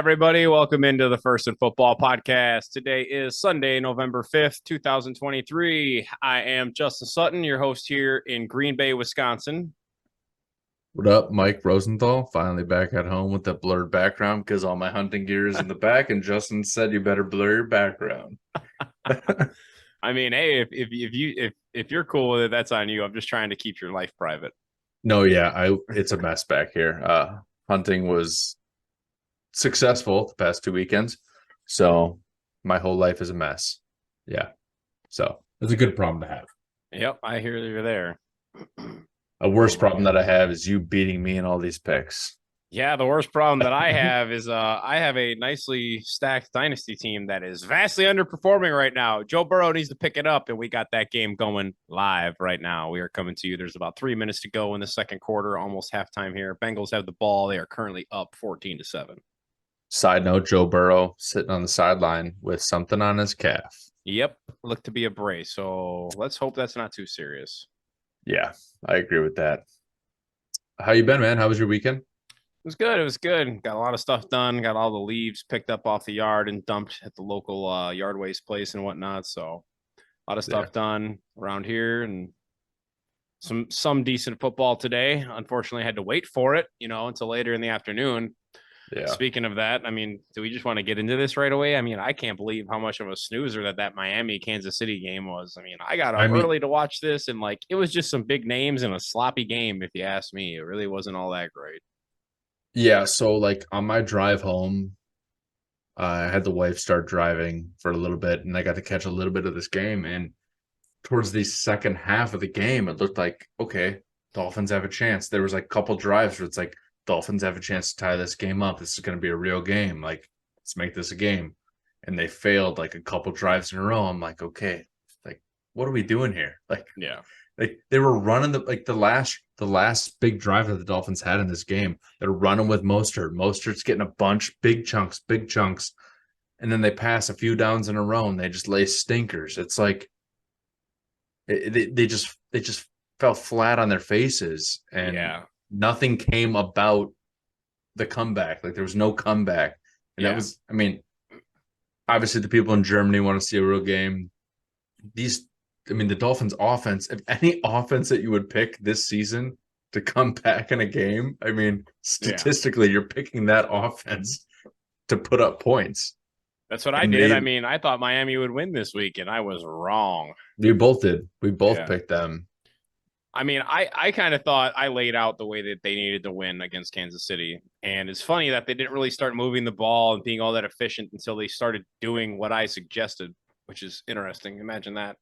everybody. Welcome into the First and Football podcast. Today is Sunday, November 5th, 2023. I am Justin Sutton, your host here in Green Bay, Wisconsin. What up, Mike Rosenthal? Finally back at home with the blurred background because all my hunting gear is in the back, and Justin said you better blur your background. I mean, hey, if you're cool with it, that's on you. I'm just trying to keep your life private. No, yeah, it's a mess back here. Hunting was successful the past 2 weekends, so my whole life is a mess. Yeah, so it's a good problem to have. Yep, I hear you're there. A worse problem that I have is you beating me in all these picks. Yeah, the worst problem that I have is I have a nicely stacked dynasty team that is vastly underperforming right now. Joe Burrow needs to pick it up, and we got that game going live right now. We are coming to you. There's about 3 minutes to go in the second quarter, almost halftime here. Bengals have the ball. They are currently up 14-7. Side note, Joe Burrow sitting on the sideline with something on his calf. Yep, looked to be a brace. So let's hope that's not too serious. Yeah, I agree with that. How you been, man? How was your weekend? It was good. It was good. Got a lot of stuff done. Got all the leaves picked up off the yard and dumped at the local yard waste place and whatnot. So a lot of stuff done around here and some decent football today. Unfortunately, I had to wait for it, until later in the afternoon. Yeah. Speaking of that, I mean, do we just want to get into this right away? I mean, I can't believe how much of a snoozer that Miami-Kansas City game was. I mean, I got up early to watch this, and, it was just some big names and a sloppy game, if you ask me. It really wasn't all that great. Yeah, so, on my drive home, I had the wife start driving for a little bit, and I got to catch a little bit of this game, and towards the second half of the game, it looked like, okay, Dolphins have a chance. There was, a couple drives where it's like, Dolphins have a chance to tie this game up. This is going to be a real game. Let's make this a game. And they failed a couple drives in a row. I'm like, okay, what are we doing here? Yeah. They were running the last big drive that the Dolphins had in this game. They're running with Mostert. Mostert's getting a bunch, big chunks, and then they pass a few downs in a row and they just lay stinkers. It's like they just fell flat on their faces, and nothing came about the comeback. There was no comeback. And that was, obviously the people in Germany want to see a real game. The Dolphins offense, if any offense that you would pick this season to come back in a game, statistically, you're picking that offense to put up points. That's what I did. I thought Miami would win this week, and I was wrong. We both did. We both picked them. I kind of thought I laid out the way that they needed to win against Kansas City. And it's funny that they didn't really start moving the ball and being all that efficient until they started doing what I suggested, which is interesting. Imagine that.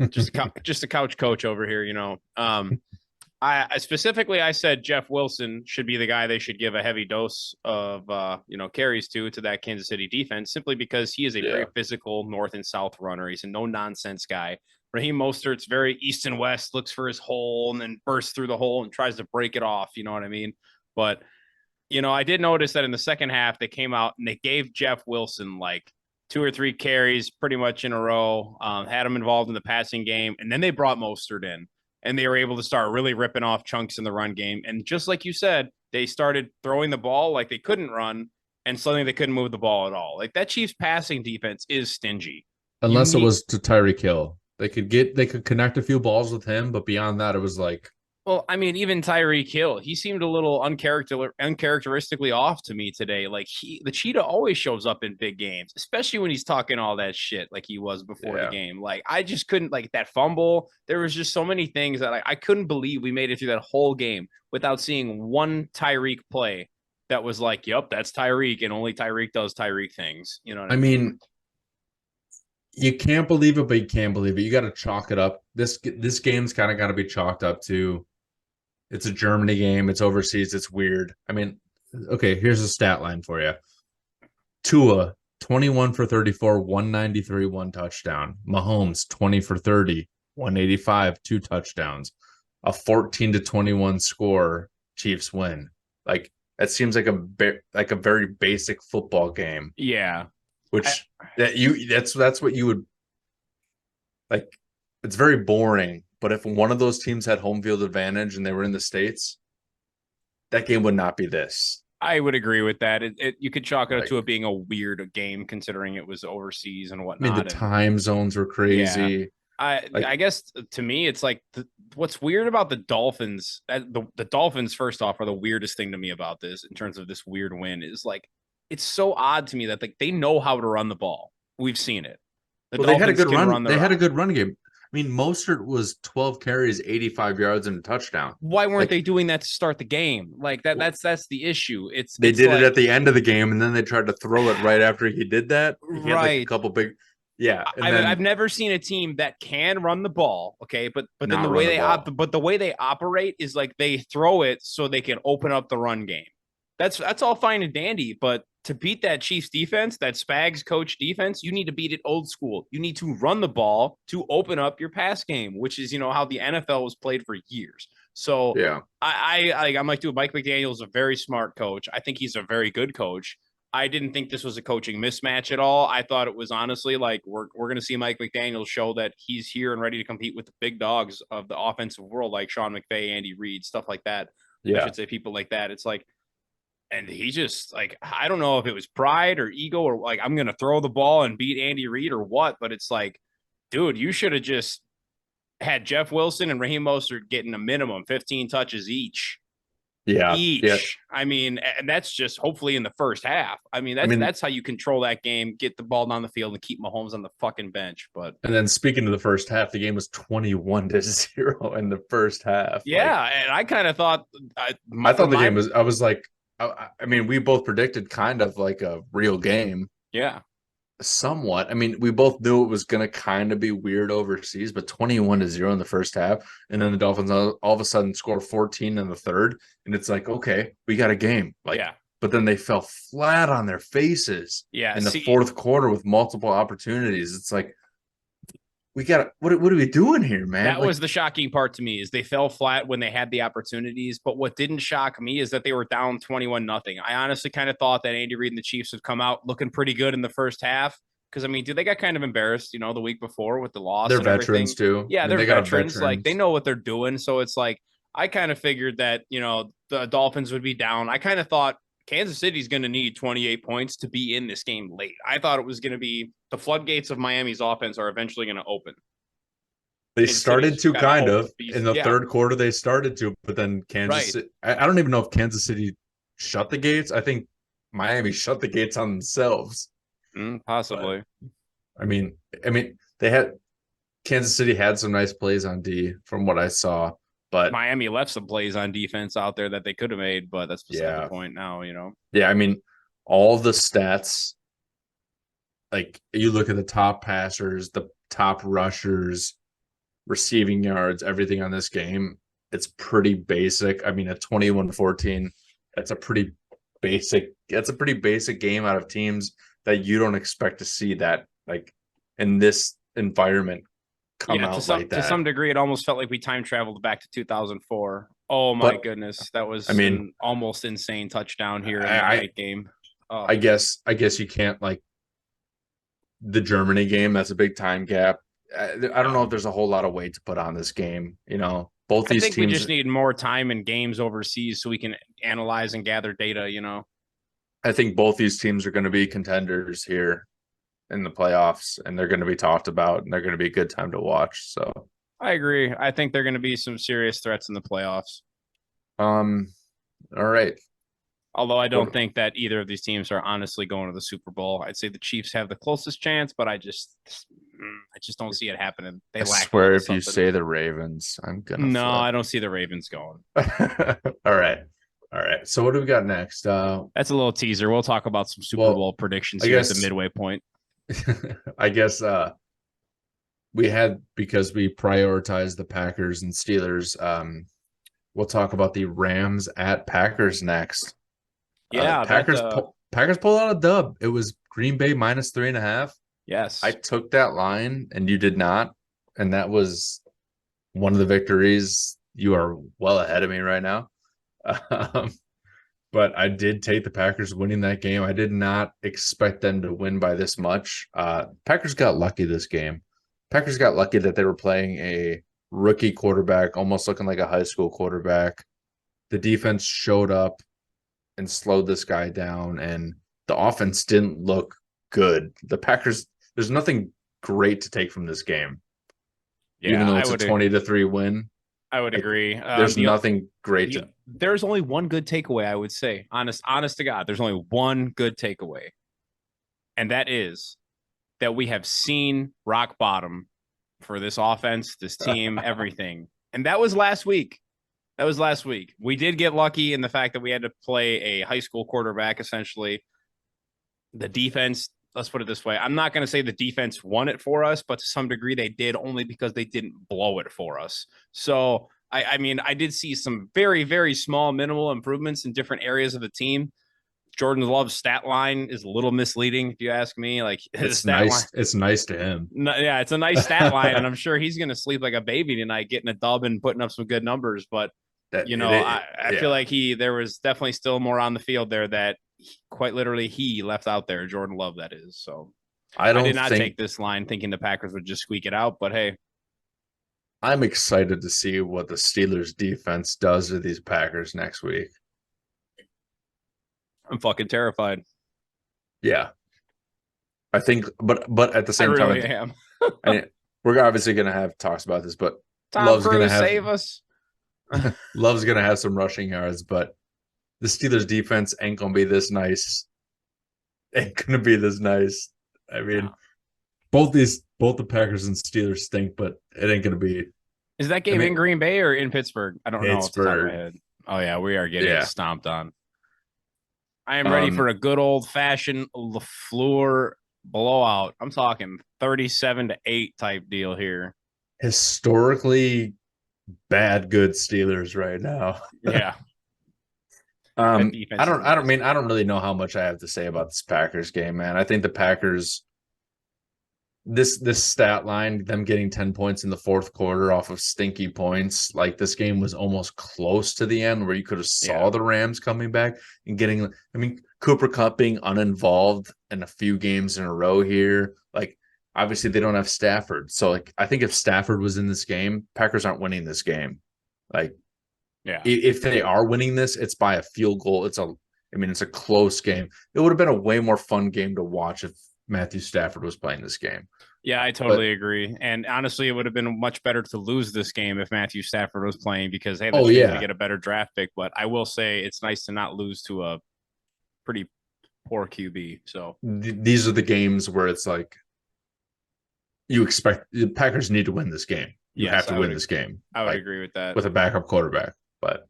Just a couch coach over here, I specifically said Jeff Wilson should be the guy they should give a heavy dose of carries to that Kansas City defense, simply because he is a very physical north and south runner. He's a no nonsense guy. Raheem Mostert's very east and west, looks for his hole and then bursts through the hole and tries to break it off. You know what I mean? But, I did notice that in the second half, they came out and they gave Jeff Wilson 2 or 3 carries pretty much in a row, had him involved in the passing game. And then they brought Mostert in and they were able to start really ripping off chunks in the run game. And just like you said, they started throwing the ball like they couldn't run, and suddenly they couldn't move the ball at all. That Chiefs passing defense is stingy. Unless it was to Tyreek Hill. They could connect a few balls with him, but beyond that, it was well, even Tyreek Hill, he seemed a little uncharacteristically off to me today. The cheetah always shows up in big games, especially when he's talking all that shit like he was before the game. I just couldn't, that fumble. There was just so many things that I couldn't believe we made it through that whole game without seeing one Tyreek play that was yep, that's Tyreek, and only Tyreek does Tyreek things. You know what I mean? You can't believe it, but you can believe it. You got to chalk it up. This game's kind of got to be chalked up to, it's a Germany game. It's overseas. It's weird. Okay, here's a stat line for you. Tua, 21 for 34, 193, 1 touchdown. Mahomes, 20 for 30, 185, 2 touchdowns. A 14-21 score. Chiefs win. That seems like a very basic football game. Yeah. That's what you would it's very boring, but if one of those teams had home field advantage and they were in the States, that game would not be this. I would agree with that. You could chalk it up Like, to it being a weird game considering it was overseas and I mean, the whatnot. And time zones were yeah, crazy. I Like, guess to me, it's like what's weird about the Dolphins. The Dolphins, first off, are the weirdest thing to me about this in terms of this weird win. Is like it's so odd to me that like they know how to run the ball. We've seen it. The well, they had a Dolphins good can run. run the They had a rock. good run game. I mean, Mostert was 12 carries, 85 yards, and a touchdown. Why weren't they Like, doing that to start the game? Like that. That's the issue. they It's did it like at the end of the game, and then they tried to throw it right after he did that. He had like a right. couple big, yeah, and I've then never seen a team that can run the ball, okay, but then not run the ball. the way they operate is like they throw it so they can open up the run game. That's all fine and dandy, but to beat that Chiefs defense, that Spags coach defense, you need to beat it old school. You need to run the ball to open up your pass game, which is how the NFL was played for years. So Yeah, I'm like, dude, Mike McDaniel is a very smart coach. I think he's a very good coach. I didn't think this was a coaching mismatch at all. I thought it was honestly like we're going to see Mike McDaniel show that he's here and ready to compete with the big dogs of the offensive world, like Sean McVay, Andy Reid, stuff like that. I yeah. should say people like that. It's like, and he just like I don't know if it was pride or ego or like I'm going to throw the ball and beat Andy Reid or what, but it's like, dude, you should have just had Jeff Wilson and Raheem Mostert getting a minimum 15 touches Yeah, yeah. each. I mean, and that's just hopefully in the first half. I mean, I mean, that's how you control that game, get the ball down the field, and keep Mahomes on the fucking bench. But and then speaking of the first half, the game was 21-0 in the first half. Like, yeah, and I kind of thought, I for thought the my game was. I was like, I mean, we both predicted kind of like a real game, yeah, somewhat. I mean, we both knew it was going to kind of be weird overseas, but 21-0 in the first half, and then the Dolphins all of a sudden score 14 in the third, and it's like, okay, we got a game. Like, yeah, but then they fell flat on their faces yeah. in the See, fourth quarter with multiple opportunities. It's like, we got what are we doing here, man? that Like, was the shocking part to me is they fell flat when they had the opportunities. But what didn't shock me is that they were down 21-0. I honestly kind of thought that Andy Reid and the Chiefs would come out looking pretty good in the first half. Because I mean, dude, they got kind of embarrassed, the week before with the loss they're and everything. veterans too. Yeah, I mean, they're they got a veterans. Like they veterans. know what they're doing. So it's like I kind of figured that, the Dolphins would be down. I kind of thought Kansas City's going to need 28 points to be in this game late. I thought it was going to be the floodgates of Miami's offense are eventually going to open. They Kansas City's started just to got to kind hope of to be, in the yeah, third quarter. They started to, but then Kansas right. City, I don't even know if Kansas City shut the gates. I think Miami shut the gates on themselves. But Possibly. I mean, they had Kansas City had some nice plays on D from what I saw, but Miami left some plays on defense out there that they could have made, but that's beside the yeah, point now. yeah. I mean, all the stats, like you look at the top passers, the top rushers, receiving yards, everything on this game, it's pretty basic. I mean, at 21-14, that's a pretty basic game out of teams that you don't expect to see that like in this environment come Yeah, out like to some that. degree, it almost felt like we time traveled back to 2004. Oh my But goodness, that I was mean, an almost insane touchdown here in the I night game. Oh, I guess you can't like the Germany game. That's a big time gap. I don't know if no. there's a whole lot of weight to put on this game. Both I these think we teams. just need more time in games overseas so we can analyze and gather data. I think both these teams are going to be contenders here in the playoffs, and they're going to be talked about, and they're going to be a good time to watch. So, I agree. I think they're going to be some serious threats in the playoffs. um, all right. Although I don't What think that either of these teams are honestly going to the Super Bowl. I'd say the Chiefs have the closest chance, but I just don't see it happening. They I lack a swear, little if you something. say the Ravens, I'm gonna No, flip. I don't see the Ravens going. All right, all right. So what do we got next? That's a little teaser. We'll talk about some Super Well, Bowl predictions I here at the guess, midway point. I guess, we had because we prioritized the Packers and Steelers. We'll talk about the Rams at Packers next. Yeah, Packers pull out a dub. It was Green Bay -3.5. I yes. took that line and you did not. And that was one of the victories. You are well ahead of me right now. Um, but I did take the Packers winning that game. I did not expect them to win by this much. Packers got lucky this game. Packers got lucky that they were playing a rookie quarterback, almost looking like a high school quarterback. The defense showed up and slowed this guy down, and the offense didn't look good. The Packers, there's nothing great to take from this game. Even Yeah, though it's a 20-3 win, I would like, agree. there's nothing great to. There's only one good takeaway, I would say. Honest to God, there's only one good takeaway. And that is that we have seen rock bottom for this offense, this team, everything. And that was last week. We did get lucky in the fact that we had to play a high school quarterback, essentially. The defense, let's put it this way. I'm not going to say the defense won it for us, but to some degree they did, only because they didn't blow it for us. So, I mean, I did see some very, very small, minimal improvements in different areas of the team. Jordan Love's stat line is a little misleading, if you ask me. Like, his stat line, it's nice to him. yeah, it's a nice stat line, and I'm sure he's going to sleep like a baby tonight, getting a dub and putting up some good numbers. But I feel like there was definitely still more on the field there that quite literally he left out there. Jordan Love, that is. So I did not take this line thinking the Packers would just squeak it out, but hey. I'm excited to see what the Steelers defense does to these Packers next week. I'm fucking terrified. Yeah. I think, but at the same time, really am. I mean, we're obviously going to have talks about this, but Love's going to save us. Love's going to have some rushing yards, but the Steelers defense ain't going to be this nice. Ain't going to be this nice. I mean, both the Packers and Steelers stink, but it ain't going to be. Is that game in Green Bay or in Pittsburgh? I don't know off the top of my head. Oh, yeah, we are getting stomped on. I am ready for a good old-fashioned LaFleur blowout. I'm talking 37-8 type deal here. Historically bad good Steelers right now. Yeah. I don't really know how much I have to say about this Packers game, man. I think the Packers, this stat line, them getting 10 points in the fourth quarter off of stinky points, like this game was almost close to the end where you could have saw the Rams coming back and getting, I mean, Cooper Kupp being uninvolved in a few games in a row here. Like, obviously they don't have Stafford. So, like, I think if Stafford was in this game, Packers aren't winning this game. Like, if they are winning this, it's by a field goal. It's a close game. It would have been a way more fun game to watch if Matthew Stafford was playing this game. Yeah, I totally agree. And honestly, it would have been much better to lose this game if Matthew Stafford was playing because they have the chance to get a better draft pick. But I will say it's nice to not lose to a pretty poor QB. So these are the games where it's like you expect the Packers need to win this game. You have to win this game. I would agree with that. With a backup quarterback. But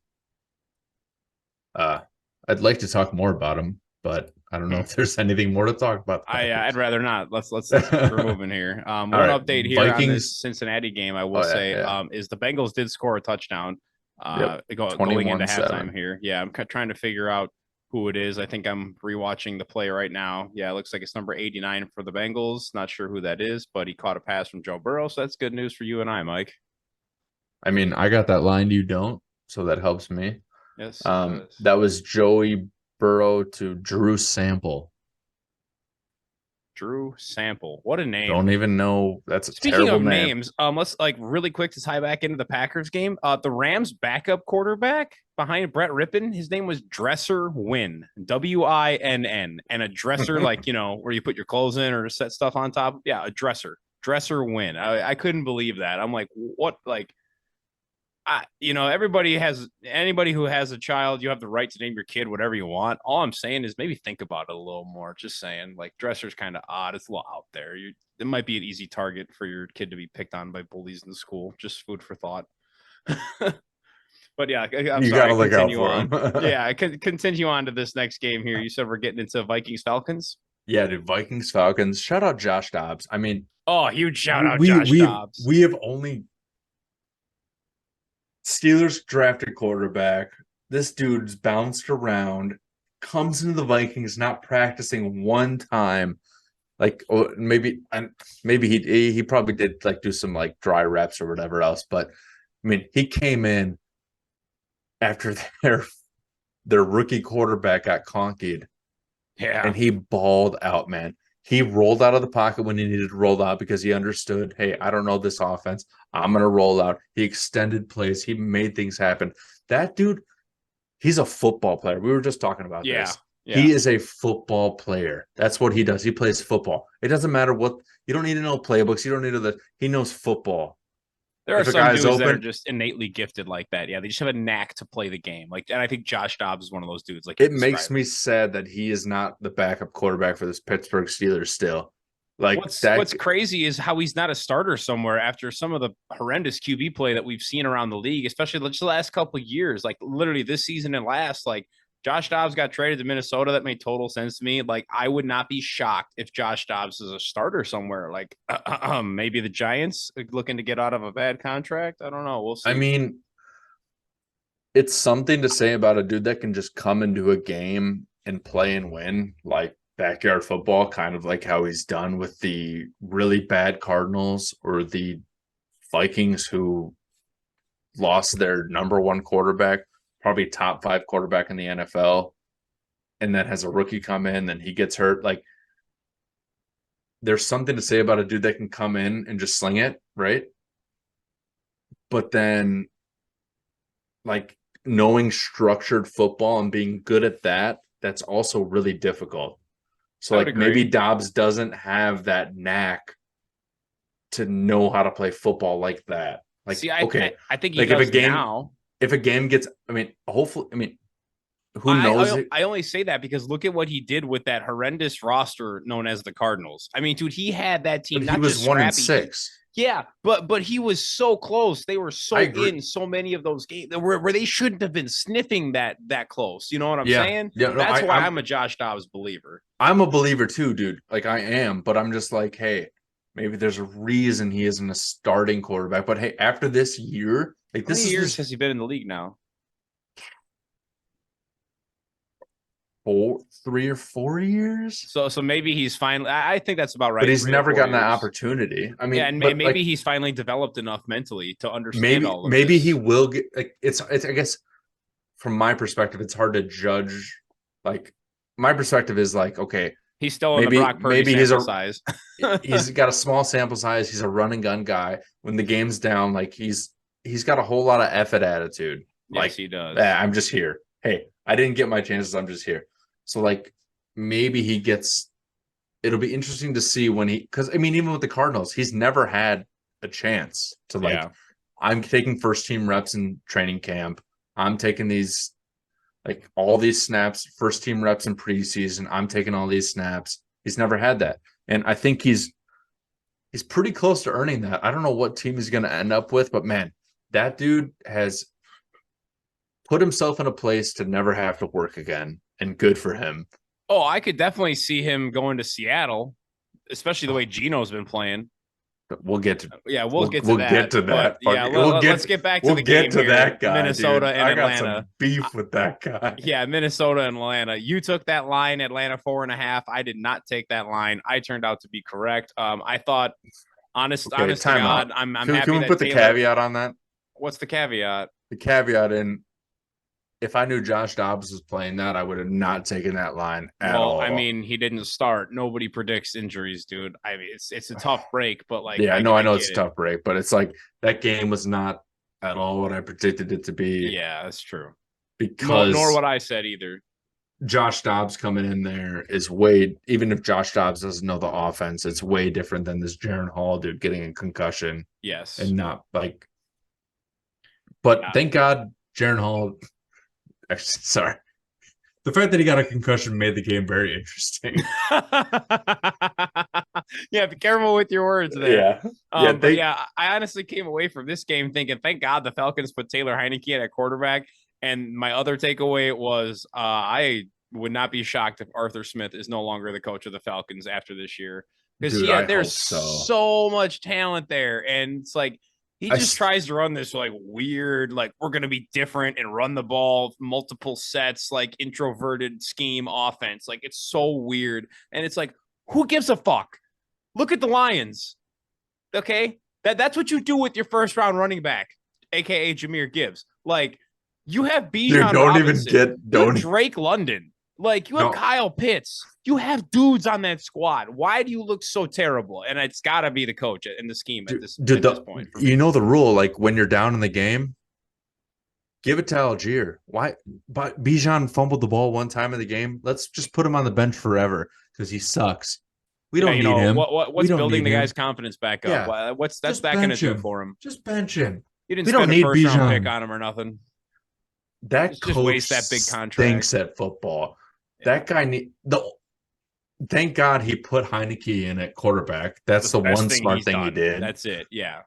I'd like to talk more about him, but I don't know if there's anything more to talk about. I'd rather not. Let's we're moving here. One update here on this Cincinnati game, I will say, is the Bengals did score a touchdown going into halftime here. Yeah, I'm trying to figure out who it is. I think I'm rewatching the play right now. Yeah, it looks like it's number 89 for the Bengals. Not sure who that is, but he caught a pass from Joe Burrow, so that's good news for you and I, Mike. I mean, I got that line, you don't, so that helps me. Yes. That was Joey Burrow to Drew Sample. Drew Sample. What a name. Don't even know. That's a Speaking terrible of name. Names, let's really quick to tie back into the Packers game. The Rams backup quarterback behind Brett Rippon, his name was Dresser Winn, Winn, and a dresser like, where you put your clothes in or set stuff on top. Yeah, a dresser Winn. I couldn't believe that. I'm like, what? Like, anybody who has a child, you have the right to name your kid whatever you want. All I'm saying is maybe think about it a little more. Just saying, like, dresser's kind of odd. It's a little out there. It might be an easy target for your kid to be picked on by bullies in the school. Just food for thought. But yeah, you gotta look out for him. Yeah, continue on to this next game here. You said we're getting into Vikings Falcons. Yeah, dude, Vikings Falcons. Shout out Josh Dobbs. I mean, huge shout out Josh Dobbs. We have only Steelers drafted quarterback. This dude's bounced around, comes into the Vikings not practicing one time. Like, or maybe he probably did like do some like dry reps or whatever else. But I mean, he came in after their rookie quarterback got conkied. Yeah. And he balled out, man. He rolled out of the pocket when he needed to roll out because he understood, hey, I don't know this offense. I'm going to roll out. He extended plays. He made things happen. That dude, He's a football player. We were just talking about Yeah. this. Yeah. He is a football player. That's what he does. He plays football. It doesn't matter what you don't need to know playbooks. You don't need to he knows football. There are If a some guy's dudes that are open, just innately gifted like that. Yeah, they just have a knack to play the game. Like, and I think Josh Dobbs is one of those dudes. Like, it makes me sad that he is not the backup quarterback for this Pittsburgh Steelers still. Like what's crazy is how he's not a starter somewhere after some of the horrendous QB play that we've seen around the league, especially just the last couple of years. Like literally this season and last, like Josh Dobbs got traded to Minnesota. That made total sense to me. Like I would not be shocked if Josh Dobbs is a starter somewhere. Like maybe the Giants looking to get out of a bad contract. I don't know. We'll see. I mean, it's something to say about a dude that can just come into a game and play and win, like backyard football, kind of like how he's done with the really bad Cardinals or the Vikings, who lost their number one quarterback, probably top 5 quarterback in the NFL, and then has a rookie come in, then he gets hurt. Like, there's something to say about a dude that can come in and just sling it, right? But then, like, knowing structured football and being good at that, that's also really difficult. So, like, maybe Dobbs doesn't have that knack to know how to play football like that. Like, see, okay, I think he like does now. If a game gets, I mean, hopefully, I mean, who knows? I only say that because look at what he did with that horrendous roster known as the Cardinals. I mean, dude, he had that team. But he was 1-6. Yeah, but he was so close. They were so in so many of those games where they shouldn't have been sniffing that close. You know what I'm saying? Yeah, no, that's why I'm a Josh Dobbs believer. I'm a believer too, dude. Like I am, but I'm just like, hey, maybe there's a reason he isn't a starting quarterback. But hey, after this year, like how many years has he been in the league now? 3 or 4 years. So maybe he's finally. I think that's about right. But he's never gotten that opportunity. I mean, yeah, and maybe like, he's finally developed enough mentally to understand all of maybe this. He will get. Like it's. I guess from my perspective, it's hard to judge. Like my perspective is like, okay, he's still in the Brock Purdy sample size. He's got a small sample size. He's a run and gun guy. When the game's down, like he's got a whole lot of effort attitude. Like yes, he does. I'm just here. Hey, I didn't get my chances. I'm just here. So like maybe he gets. It'll be interesting to see when because I mean, even with the Cardinals, he's never had a chance to like. Yeah. I'm taking first team reps in training camp. I'm taking these, like all these snaps, first team reps in preseason. I'm taking all these snaps. He's never had that, and I think he's pretty close to earning that. I don't know what team he's going to end up with, but man, that dude has put himself in a place to never have to work again, and good for him. Oh, I could definitely see him going to Seattle, especially the way Gino's been playing. We'll get to we'll get to that. Yeah, let's get back to the game here. That guy, Minnesota dude. and I Atlanta. Got some beef with that guy. Yeah, Minnesota and Atlanta. You took that line, Atlanta 4.5. I did not take that line. I turned out to be correct. I thought, honest to God, I'm happy. Can we put the caveat on that? What's the caveat? The caveat in. If I knew Josh Dobbs was playing that, I would have not taken that line at all. I mean, he didn't start. Nobody predicts injuries, dude. I mean, it's a tough break, but like, yeah, I know it's a tough break, but it's like that game was not at all what I predicted it to be. Yeah, that's true. Because nor what I said either. Josh Dobbs coming in there is way, even if Josh Dobbs doesn't know the offense, it's way different than this Jaren Hall dude getting a concussion. Yes, and not like. But thank God, Jaren Hall. Sorry. The fact that he got a concussion made the game very interesting. Yeah, be careful with your words there. Yeah. I honestly came away from this game thinking, thank God the Falcons put Taylor Heineke at quarterback. And my other takeaway was I would not be shocked if Arthur Smith is no longer the coach of the Falcons after this year. Because there's so much talent there. And it's like, he just tries to run this like weird, like we're going to be different and run the ball, multiple sets, like introverted scheme offense. Like it's so weird. And it's like, who gives a fuck? Look at the Lions. Okay. That's what you do with your first round running back, AKA Jahmyr Gibbs. Like you have Bijan Robinson. Don't Drake London. Like you have Kyle Pitts. You have dudes on that squad. Why do you look so terrible? And it's got to be the coach in the scheme at this point. You know the rule, like when you're down in the game, Give it to Algier. Why? But Bijan fumbled the ball one time in the game. Let's just put him on the bench forever because he sucks. We Yeah, don't need him. We what's don't building need the guy's him. confidence back up? Yeah, What's that's just that going to bench do him. for him? Just bench him. You didn't We don't spend a need first round pick Bijan. on him or nothing. That Just coach waste that big contract. stinks at football. Yeah, That guy need the. Thank God he put Heineke in at quarterback. it's the That's the best one thing smart he's thing he done. did. That's it. Yeah.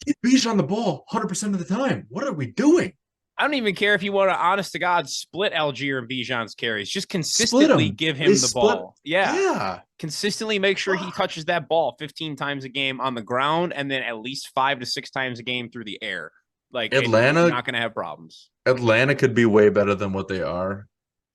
Get Bijan on the ball 100% of the time. What are we doing? I don't even care if you want to, honest to God, split Algier and Bijan's carries. Just Split consistently him. give They him the split. ball. Yeah. Yeah. Consistently make sure he touches that ball 15 times a game on the ground and then at least 5 to 6 times a game through the air. Like, and you're Atlanta not going to have problems. Atlanta could be way better than what they are.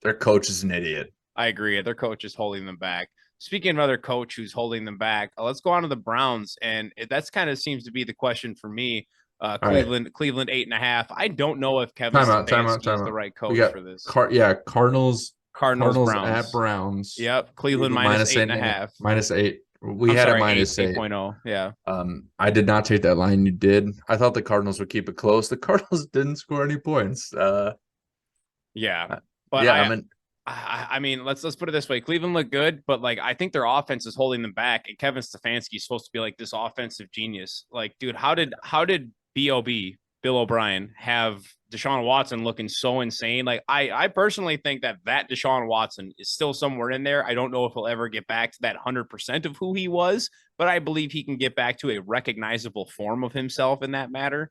Their coach is an idiot. I agree. Their coach is holding them back. Speaking of another coach who's holding them back, let's go on to the Browns. And that's kind of seems to be the question for me. All right. Cleveland 8.5. I don't know if Kevin Timeout. Timeout. Stefanski is the Timeout. right We coach got for this. Cardinals. Cardinals, Cardinals at Browns. Browns. Yep. Cleveland minus eight and a half. -8. We I'm had sorry, a minus 8. 8.0. Yeah. I did not take that line. You did. I thought the Cardinals would keep it close. The Cardinals didn't score any points. Yeah. But yeah, I mean, I mean, let's put it this way. Cleveland looked good, but like I think their offense is holding them back. And Kevin Stefanski is supposed to be like this offensive genius. Like, dude, how did B.O.B. Bill O'Brien have Deshaun Watson looking so insane? Like, I personally think that Deshaun Watson is still somewhere in there. I don't know if he'll ever get back to that 100% of who he was, but I believe he can get back to a recognizable form of himself in that matter.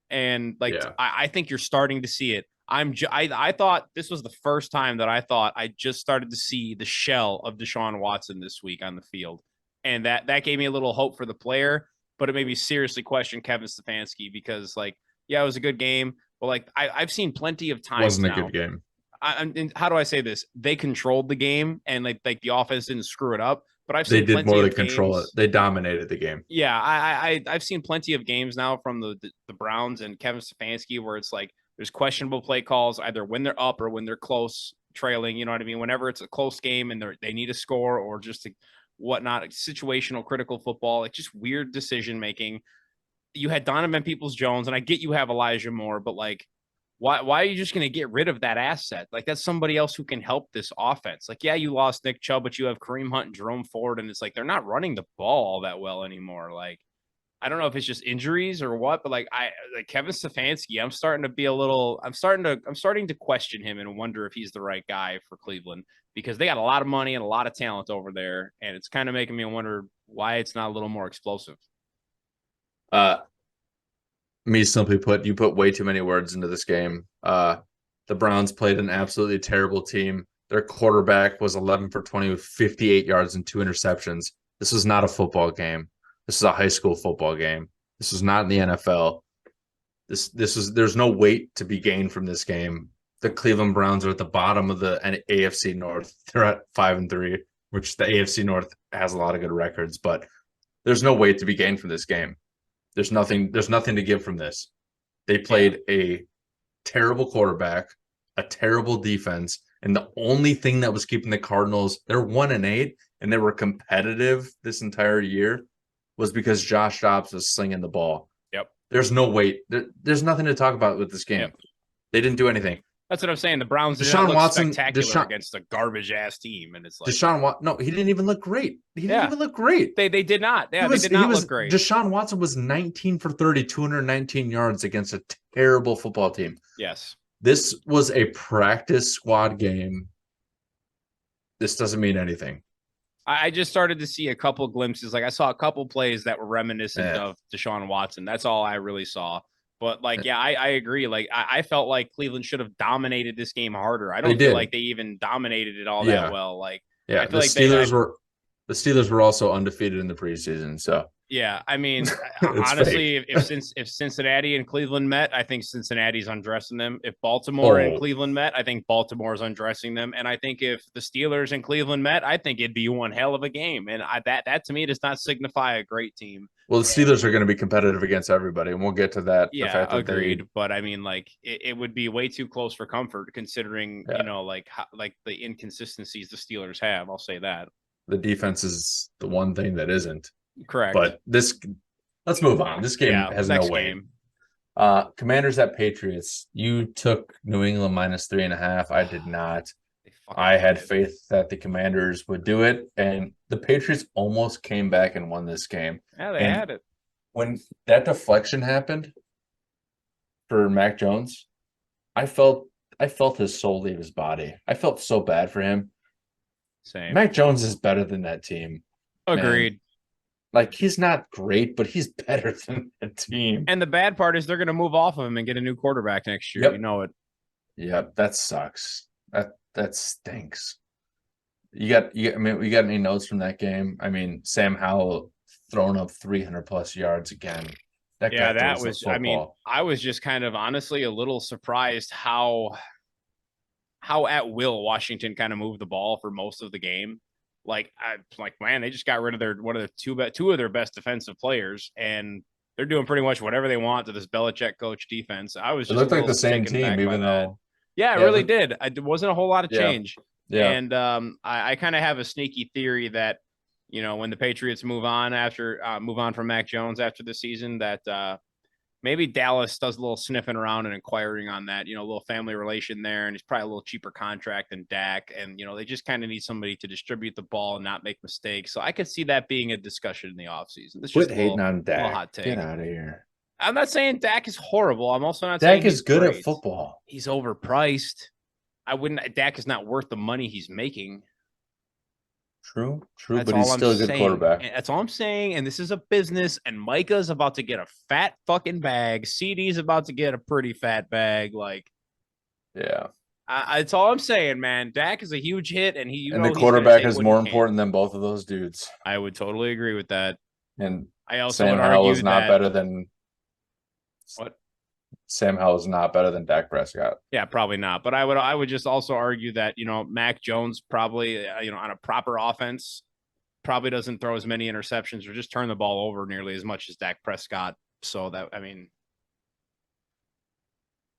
And like, yeah. I think you're starting to see it. I thought this was the first time that I thought I just started to see the shell of Deshaun Watson this week on the field. And that gave me a little hope for the player, but it made me seriously question Kevin Stefanski because like, yeah, it was a good game, but like I've seen plenty of times Wasn't a now. good game. And how do I say this? They controlled the game and like the offense didn't screw it up. But I've They seen did plenty more of to control it. games. They dominated the game. Yeah, I've seen plenty of games now from the Browns and Kevin Stefanski where it's like there's questionable play calls either when they're up or when they're close trailing. You know what I mean? Whenever it's a close game and they need a score or just whatnot, situational critical football, like just weird decision making. You had Donovan Peoples-Jones, and I get you have Elijah Moore, but like why are you just going to get rid of that asset? Like that's somebody else who can help this offense. Like, yeah, you lost Nick Chubb, but you have Kareem Hunt and Jerome Ford, and it's like they're not running the ball all that well anymore. Like, I don't know if it's just injuries or what, but like Kevin Stefanski, I'm starting to question him and wonder if he's the right guy for Cleveland because they got a lot of money and a lot of talent over there, and it's kind of making me wonder why it's not a little more explosive. Me simply put, you put way too many words into this game. The Browns played an absolutely terrible team. Their quarterback was 11 for 20 with 58 yards and 2 interceptions. This was not a football game. This is a high school football game. This was not in the NFL. There's no weight to be gained from this game. The Cleveland Browns are at the bottom of the AFC North. They're at 5-3, which the AFC North has a lot of good records, but there's no weight to be gained from this game. There's nothing to give from this. They played a terrible quarterback, a terrible defense, and the only thing that was keeping the Cardinals, they're 1-8, and they were competitive this entire year, was because Josh Dobbs was slinging the ball. Yep. There's no weight. There's nothing to talk about with this game. Yep. They didn't do anything. That's what I'm saying. The Browns did not look spectacular against a garbage ass team, and it's like Deshaun Watson. No, he didn't even look great. They did not. Yeah, they did not look great. Deshaun Watson was 19 for 30, 219 yards against a terrible football team. Yes, this was a practice squad game. This doesn't mean anything. I just started to see a couple glimpses. Like I saw a couple plays that were reminiscent of Deshaun Watson. That's all I really saw. But like, yeah, I agree. Like I felt like Cleveland should have dominated this game harder. I don't feel like they even dominated it all that well. Like, I feel the Steelers were also undefeated in the preseason. So yeah, I mean, honestly, if Cincinnati and Cleveland met, I think Cincinnati's undressing them. If Baltimore and Cleveland met, I think Baltimore's undressing them. And I think if the Steelers and Cleveland met, I think it'd be one hell of a game. And that to me does not signify a great team. Well, the Steelers are going to be competitive against everybody, and we'll get to that. Yeah, agreed. But I mean, like, it would be way too close for comfort considering, you know, like the inconsistencies the Steelers have. I'll say that. The defense is the one thing that isn't. Correct. But let's move on. This game has no weight. Commanders at Patriots. You took New England minus 3.5. I did not. They fucking I had did. faith that the Commanders would do it, and the Patriots almost came back and won this game. Yeah, they And had it. when that deflection happened for Mac Jones, I felt his soul leave his body. I felt so bad for him. Same. Mac Jones is better than that team. Agreed. Man. Like, he's not great, but he's better than that team. And the bad part is they're going to move off of him and get a new quarterback next year. Yep. You know it. Yep, that sucks. That stinks. We got any notes from that game? I mean, Sam Howell throwing up 300 plus yards again. Yeah, that was. I mean, I was just kind of honestly a little surprised how at will Washington kind of moved the ball for most of the game. Like, man, they just got rid of two of their best defensive players, and they're doing pretty much whatever they want to this Belichick coach defense. I was just it looked like the same team, even though. Yeah, it really did. It wasn't a whole lot of change. Yeah. And I kind of have a sneaky theory that, you know, when the Patriots move on from Mac Jones after the season, that maybe Dallas does a little sniffing around and inquiring on that, you know, a little family relation there. And he's probably a little cheaper contract than Dak. And, you know, they just kind of need somebody to distribute the ball and not make mistakes. So I could see that being a discussion in the offseason. Quit hating on Dak. Hot take. Get out of here. I'm not saying Dak is horrible. I'm also not saying Dak is good at football. He's overpriced. Dak is not worth the money he's making. True, but he's still a good quarterback. That's all I'm saying. And this is a business, and Micah's about to get a fat fucking bag. CD's about to get a pretty fat bag. Like, yeah. That's all I'm saying, man. Dak is a huge hit, and the quarterback is more important than both of those dudes. I would totally agree with that. And I also Sam would Howell argue is not better than what? Sam Howell is not better than Dak Prescott. Yeah, probably not. But I would just also argue that, you know, Mac Jones probably, you know, on a proper offense, probably doesn't throw as many interceptions or just turn the ball over nearly as much as Dak Prescott. So that, I mean,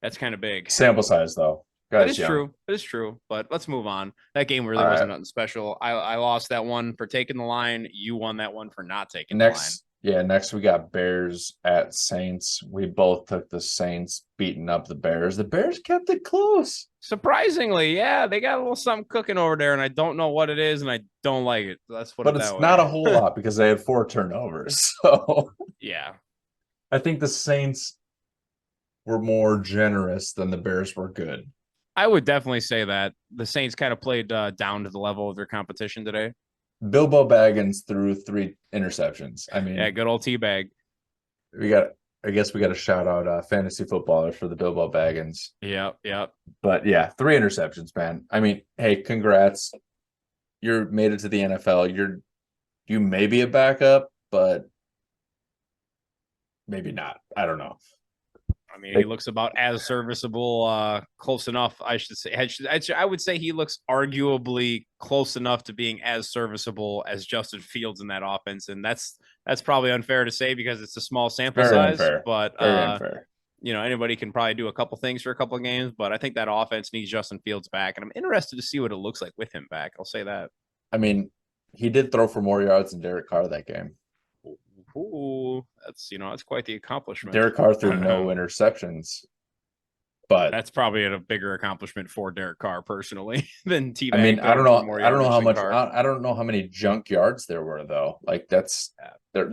that's kind of big. Sample size, though. That is true. It is true. But let's move on. That game really wasn't nothing special. I lost that one for taking the line. You won that one for not taking the line. Yeah, next we got Bears at Saints. We both took the Saints, beating up the Bears. The Bears kept it close. Surprisingly, yeah, they got a little something cooking over there, and I don't know what it is, and I don't like it. Let's put it that way. But it's not a whole lot because they had 4 turnovers. So yeah, I think the Saints were more generous than the Bears were good. I would definitely say that the Saints kind of played down to the level of their competition today. Bilbo Baggins threw 3 interceptions. I mean, yeah, good old teabag. I guess we got to shout out fantasy footballer for the Bilbo Baggins. Yep. But yeah, 3 interceptions, man. I mean, hey, congrats. You're made it to the NFL. You may be a backup, but maybe not. I don't know. I mean, he looks about as serviceable, close enough, I should say. I would say he looks arguably close enough to being as serviceable as Justin Fields in that offense. And that's probably unfair to say because it's a small sample size. Unfair. But, unfair. You know, anybody can probably do a couple things for a couple of games. But I think that offense needs Justin Fields back. And I'm interested to see what it looks like with him back. I'll say that. I mean, he did throw for more yards than Derek Carr that game. Ooh, that's quite the accomplishment. Derek Carr threw no interceptions, but that's probably a bigger accomplishment for Derek Carr personally than T. I mean, I don't know how many junk yards there were though. Like there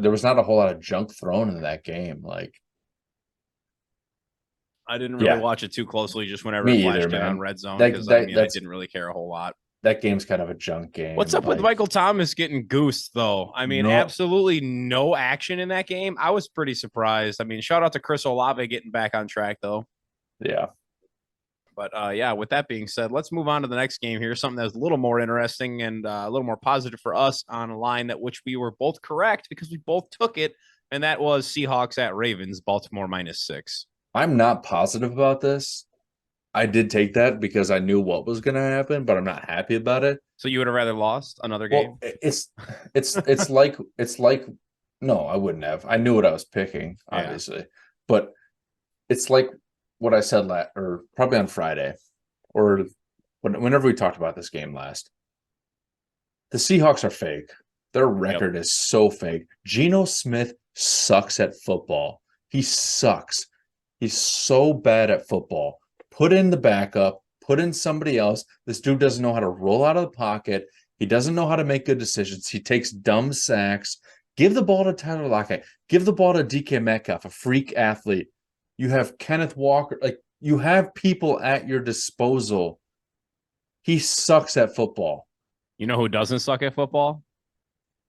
was not a whole lot of junk thrown in that game. Like I didn't really watch it too closely, just whenever it flashed in on Red Zone because I didn't really care a whole lot. That game's kind of a junk game. What's up with Michael Thomas getting goosed, though? I mean, absolutely no action in that game. I was pretty surprised. I mean, shout out to Chris Olave getting back on track, though. Yeah. But, with that being said, let's move on to the next game here. Something that's a little more interesting and a little more positive for us on a line that which we were both correct because we both took it, and that was Seahawks at Ravens, Baltimore -6. I'm not positive about this. I did take that because I knew what was going to happen, but I'm not happy about it. So you would have rather lost another game? Well, it's like no, I wouldn't have. I knew what I was picking, obviously, but it's like what I said or probably on Friday, or whenever we talked about this game last. The Seahawks are fake. Their record is so fake. Geno Smith sucks at football. He sucks. He's so bad at football. Put in the backup, put in somebody else. This dude doesn't know how to roll out of the pocket. He doesn't know how to make good decisions. He takes dumb sacks. Give the ball to Tyler Lockett. Give the ball to DK Metcalf, a freak athlete. You have Kenneth Walker. Like, you have people at your disposal. He sucks at football. You know who doesn't suck at football?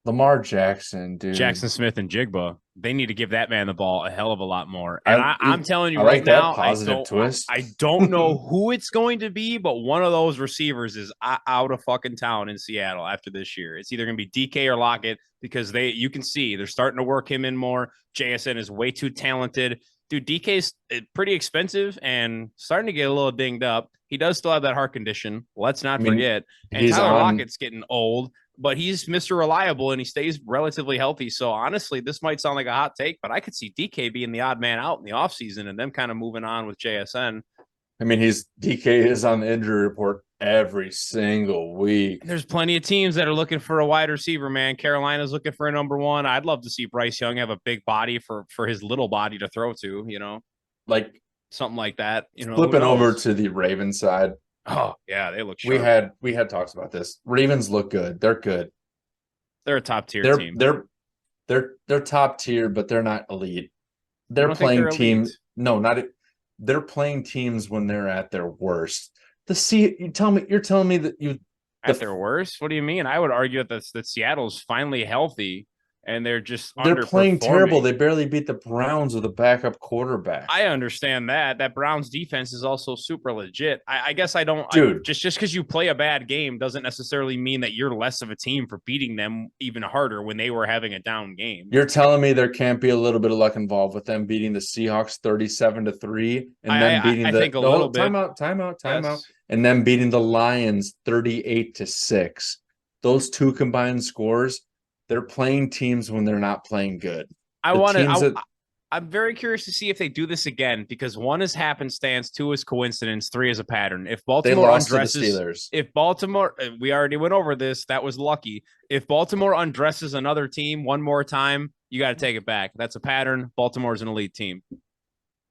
Lamar Jackson, dude. Jackson Smith and Jigba. They need to give that man the ball a hell of a lot more. And I'm telling you I right like that now, positive twist. I don't know who it's going to be, but one of those receivers is out of fucking town in Seattle after this year. It's either going to be DK or Lockett because you can see they're starting to work him in more. JSN is way too talented. Dude, DK's pretty expensive and starting to get a little dinged up. He does still have that heart condition. Let's not forget. And Tyler Lockett's getting old, but he's Mr. Reliable and he stays relatively healthy. So honestly, this might sound like a hot take, but I could see DK being the odd man out in the offseason and them kind of moving on with JSN. I mean, DK is on the injury report every single week. And there's plenty of teams that are looking for a wide receiver, man. Carolina's looking for a number one. I'd love to see Bryce Young have a big body for his little body to throw to, like something like that. Flipping over to the Ravens side. Oh yeah, they look sharp. We had talks about this. Ravens look good. They're good. They're a top tier team. They're top tier, but they're not elite. They're playing teams. No, not it. They're playing teams when they're at their worst. You're telling me that at their worst? What do you mean? I would argue that Seattle's finally healthy and they're playing terrible. They barely beat the Browns with a backup quarterback. I understand that. That Browns defense is also super legit. I guess I don't. Dude, just because you play a bad game doesn't necessarily mean that you're less of a team for beating them even harder when they were having a down game. You're telling me there can't be a little bit of luck involved with them beating the Seahawks 37-3 and then beating little bit. Timeout. And then beating the Lions 38-6. Those two combined scores. They're playing teams when they're not playing good. I'm very curious to see if they do this again because 1 is happenstance, 2 is coincidence, 3 is a pattern. If Baltimore undresses the Steelers, if Baltimore, we already went over this, that was lucky. If Baltimore undresses another team one more time, you got to take it back. That's a pattern. Baltimore's an elite team.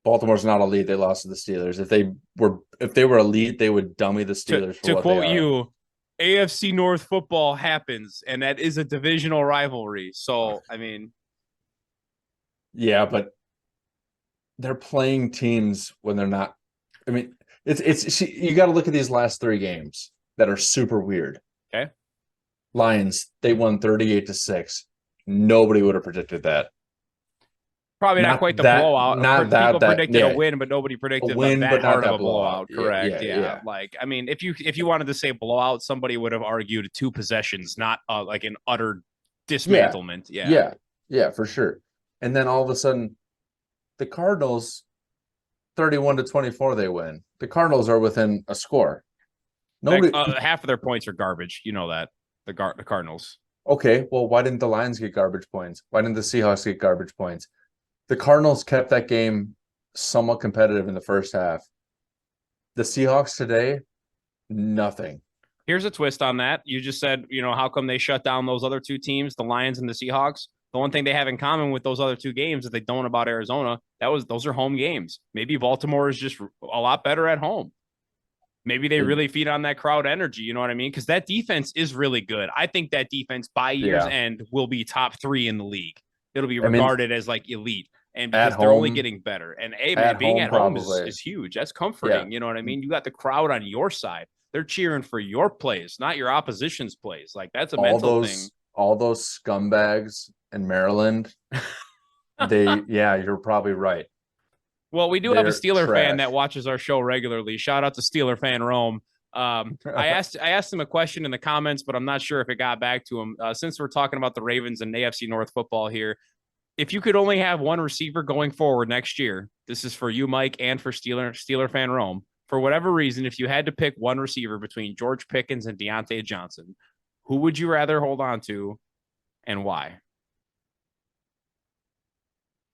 Baltimore's not elite. They lost to the Steelers. If they were elite, they would dummy the Steelers. To quote you, AFC North football happens, and that is a divisional rivalry. So, I mean, yeah, but they're playing teams when they're not. I mean, you got to look at these last 3 games that are super weird. Okay, Lions, they won 38-6. Nobody would have predicted that. Probably not quite the blowout. People predicted a win, but nobody predicted that hard of a blowout. Correct. Yeah. Like, I mean, if you wanted to say blowout, somebody would have argued 2 possessions, not like an utter dismantlement. Yeah, for sure. And then all of a sudden, the Cardinals, 31-24, they win. The Cardinals are within a score. Half of their points are garbage. You know that the Cardinals. Okay, well, why didn't the Lions get garbage points? Why didn't the Seahawks get garbage points? The Cardinals kept that game somewhat competitive in the first half. The Seahawks today, nothing. Here's a twist on that. You just said, how come they shut down those other 2 teams, the Lions and the Seahawks? The one thing they have in common with those other 2 games that they don't about Arizona, those are home games. Maybe Baltimore is just a lot better at home. Maybe they really feed on that crowd energy. You know what I mean? Because that defense is really good. I think that defense by year's end will be top 3 in the league. It'll be regarded as like elite. And because they're only getting better. And being at home is huge. That's comforting. Yeah. You know what I mean? You got the crowd on your side. They're cheering for your plays, not your opposition's plays. Like, that's a mental thing. All those scumbags in Maryland, you're probably right. Well, we do have a Steeler fan that watches our show regularly. Shout out to Steeler fan Rome. I asked him a question in the comments, but I'm not sure if it got back to him. Since we're talking about the Ravens and AFC North football here, if you could only have one receiver going forward next year, this is for you, Mike, and for Steeler fan Rome. For whatever reason, if you had to pick one receiver between George Pickens and Deontay Johnson, who would you rather hold on to and why?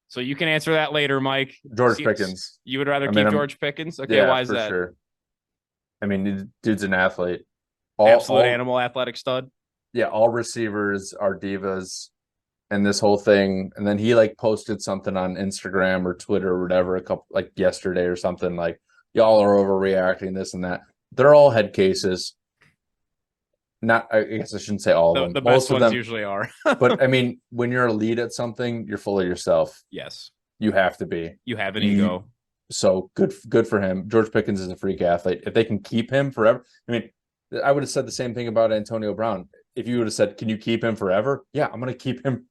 So you can answer that later, Mike. George Pickens. You would rather keep George Pickens? Okay, why is that? Sure. I mean, dude's an athlete. Absolute animal, athletic stud. Yeah, all receivers are divas. and this whole thing, and then he like posted something on Instagram or Twitter or whatever a couple like yesterday or something like y'all are overreacting, this and that. They're all head cases. Not, I guess I shouldn't say all of them. The best Most of ones them usually are. but I mean, when you're a lead at something, you're full of yourself. Yes. You have to be. You have an ego. So good for him. George Pickens is a freak athlete. If they can keep him forever, I mean, I would have said the same thing about Antonio Brown. If you would have said, "Can you keep him forever?" Yeah, I'm going to keep him.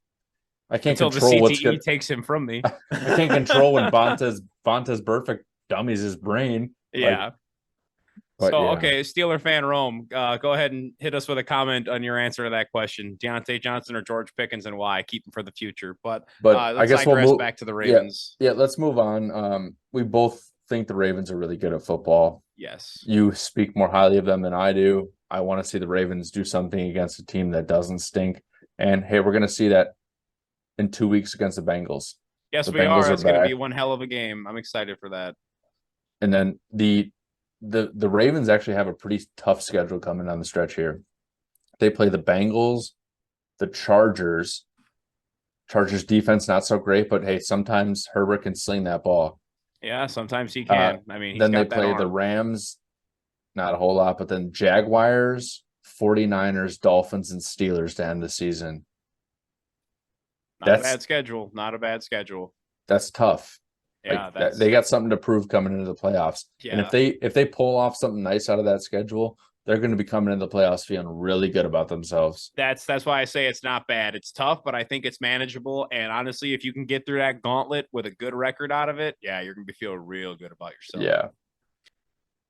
I can't Until control the what's CTE good. takes him from me. I can't control when Vontaze Burfict dummies his brain. Yeah. But So, yeah. okay, Steeler fan Rome, go ahead and hit us with a comment on your answer to that question. Deontay Johnson or George Pickens, and why? Keep him for the future. But I let's guess we'll digress move back to the Ravens. Yeah, let's move on. We both think the Ravens are really good at football. Yes. You speak more highly of them than I do. I want to see the Ravens do something against a team that doesn't stink. And hey, we're going to see that in 2 weeks against the Bengals. Yes, the we Bengals are. It's going to back. be one hell of a game. I'm excited for that. And then the Ravens actually have a pretty tough schedule coming down the stretch here. They play the Bengals, the Chargers. Chargers defense not so great, but hey, sometimes Herbert can sling that ball. Yeah, sometimes he can. I mean, he's then they got that play arm. the Rams, not a whole lot, but then Jaguars, 49ers, Dolphins, and Steelers to end the season. Not a bad schedule. Not a bad schedule. That's tough. Yeah, like, they got something to prove coming into the playoffs. Yeah. And if they pull off something nice out of that schedule, they're going to be coming into the playoffs feeling really good about themselves. That's why I say it's not bad. It's tough, but I think it's manageable. And honestly, if you can get through that gauntlet with a good record out of it, yeah, you're going to be feeling real good about yourself. Yeah.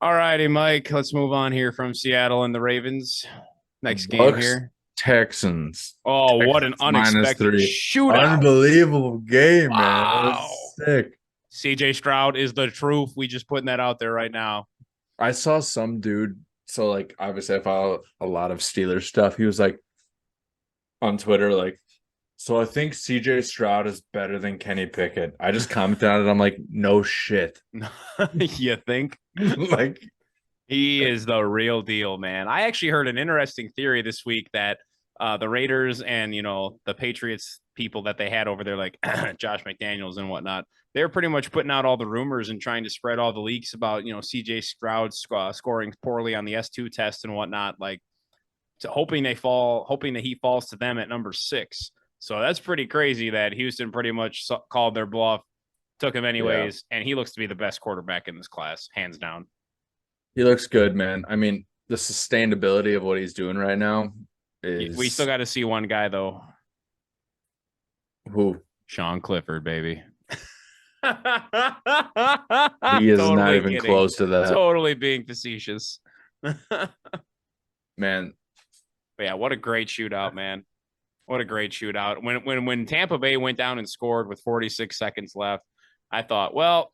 All righty, Mike. Let's move on here from Seattle and the Ravens. Next game here. Texans. Oh, what an unexpected shootout. Unbelievable game, wow. Man. It was sick. CJ Stroud is the truth. We just putting that out there right now. I saw some dude. So, like, obviously, I follow a lot of Steelers stuff. He was like on Twitter, like, so I think CJ Stroud is better than Kenny Pickett. I just commented on it. I'm like, no shit. You think? Like, he is the real deal, man. I actually heard an interesting theory this week that the Raiders and, the Patriots people that they had over there, like Josh McDaniels and whatnot, they're pretty much putting out all the rumors and trying to spread all the leaks about, CJ Stroud scoring poorly on the S2 test and whatnot, like hoping that he falls to them at number 6. So that's pretty crazy that Houston pretty much called their bluff, took him anyways, and he looks to be the best quarterback in this class, hands down. He looks good, man. I mean, the sustainability of what he's doing right now is... We still got to see one guy, though. Who? Sean Clifford, baby. He is not even close to that. Totally being facetious. Man. But yeah, what a great shootout, man. What a great shootout. When Tampa Bay went down and scored with 46 seconds left, I thought, well,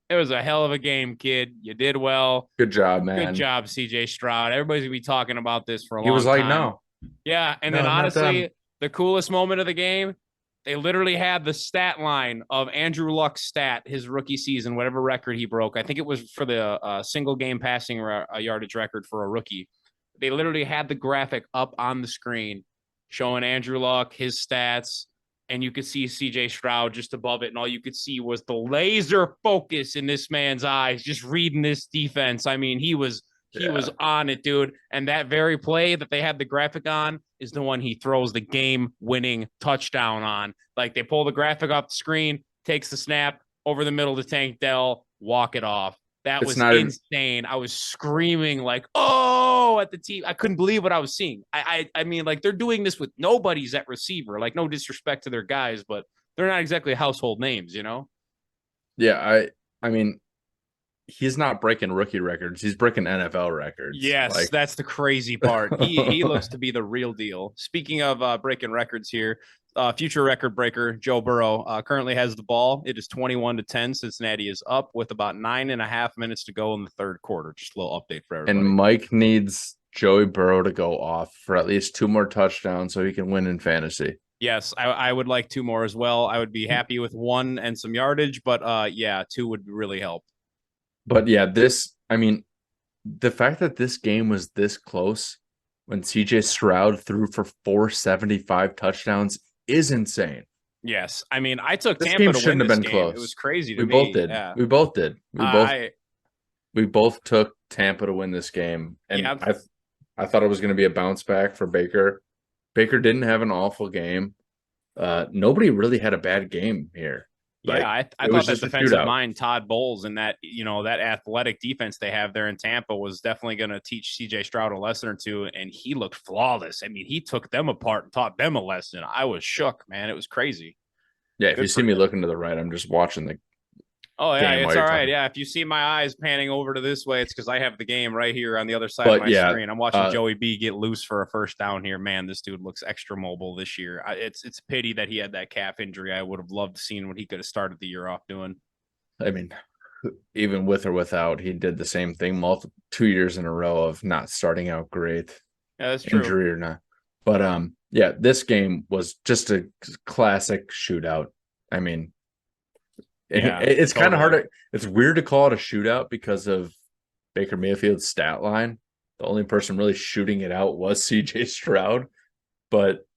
it was a hell of a game, kid. You did well. Good job, man. Good job, CJ Stroud. Everybody's going to be talking about this for a long time. He was like, no. Yeah, and then honestly, the coolest moment of the game, they literally had the stat line of Andrew Luck's stat, his rookie season, whatever record he broke. I think it was for the single game passing yardage record for a rookie. They literally had the graphic up on the screen showing Andrew Luck, his stats, and you could see CJ Stroud just above it, and all you could see was the laser focus in this man's eyes, just reading this defense. I mean, he was on it, dude. And that very play that they had the graphic on is the one he throws the game-winning touchdown on. Like, they pull the graphic off the screen, takes the snap over the middle to Tank Dell, walk it off. That was insane. I was screaming like, oh, at the team. I couldn't believe what I was seeing. I mean, like, they're doing this with nobody's at receiver. Like, no disrespect to their guys, but they're not exactly household names, Yeah, I mean, he's not breaking rookie records. He's breaking NFL records. Yes, that's the crazy part. He looks to be the real deal. Speaking of breaking records here, future record breaker Joe Burrow currently has the ball. It is 21-10. Cincinnati is up with about 9.5 minutes to go in the third quarter. Just a little update for everybody. And Mike needs Joey Burrow to go off for at least 2 more touchdowns so he can win in fantasy. Yes, I would like 2 more as well. I would be happy with 1 and some yardage, but 2 would really help. But yeah, the fact that this game was this close when CJ Stroud threw for 475 touchdowns is insane. Yes. I mean, I took This Tampa game to shouldn't win have this been game. close. It was crazy to We me. both did. Yeah. We both did. I We both took Tampa to win this game, and yeah. I thought it was going to be a bounce back for Baker. Baker didn't have an awful game. Nobody really had a bad game here. Yeah, Like I it was thought that just a defensive shootout. mind, Todd Bowles, and that that athletic defense they have there in Tampa was definitely going to teach CJ Stroud a lesson or two, and he looked flawless. I mean, he took them apart and taught them a lesson. I was shook, man. It was crazy. Yeah, if you Good see for me him. looking to the right, I'm just watching the Oh yeah, game while it's you're all right. talking. Yeah, if you see my eyes panning over to this way, it's because I have the game right here on the other side of But my yeah, screen. I'm watching Joey B get loose for a first down here. Man, this dude looks extra mobile this year. It's a pity that he had that calf injury. I would have loved to seen what he could have started the year off doing. I mean, even with or without, he did the same thing 2 years in a row of not starting out great, Yeah, that's true. injury or not. But yeah, this game was just a classic shootout. I mean, Yeah, it's kind of totally. hard. It's weird to call it a shootout because of Baker Mayfield's stat line. The only person really shooting it out was CJ Stroud. But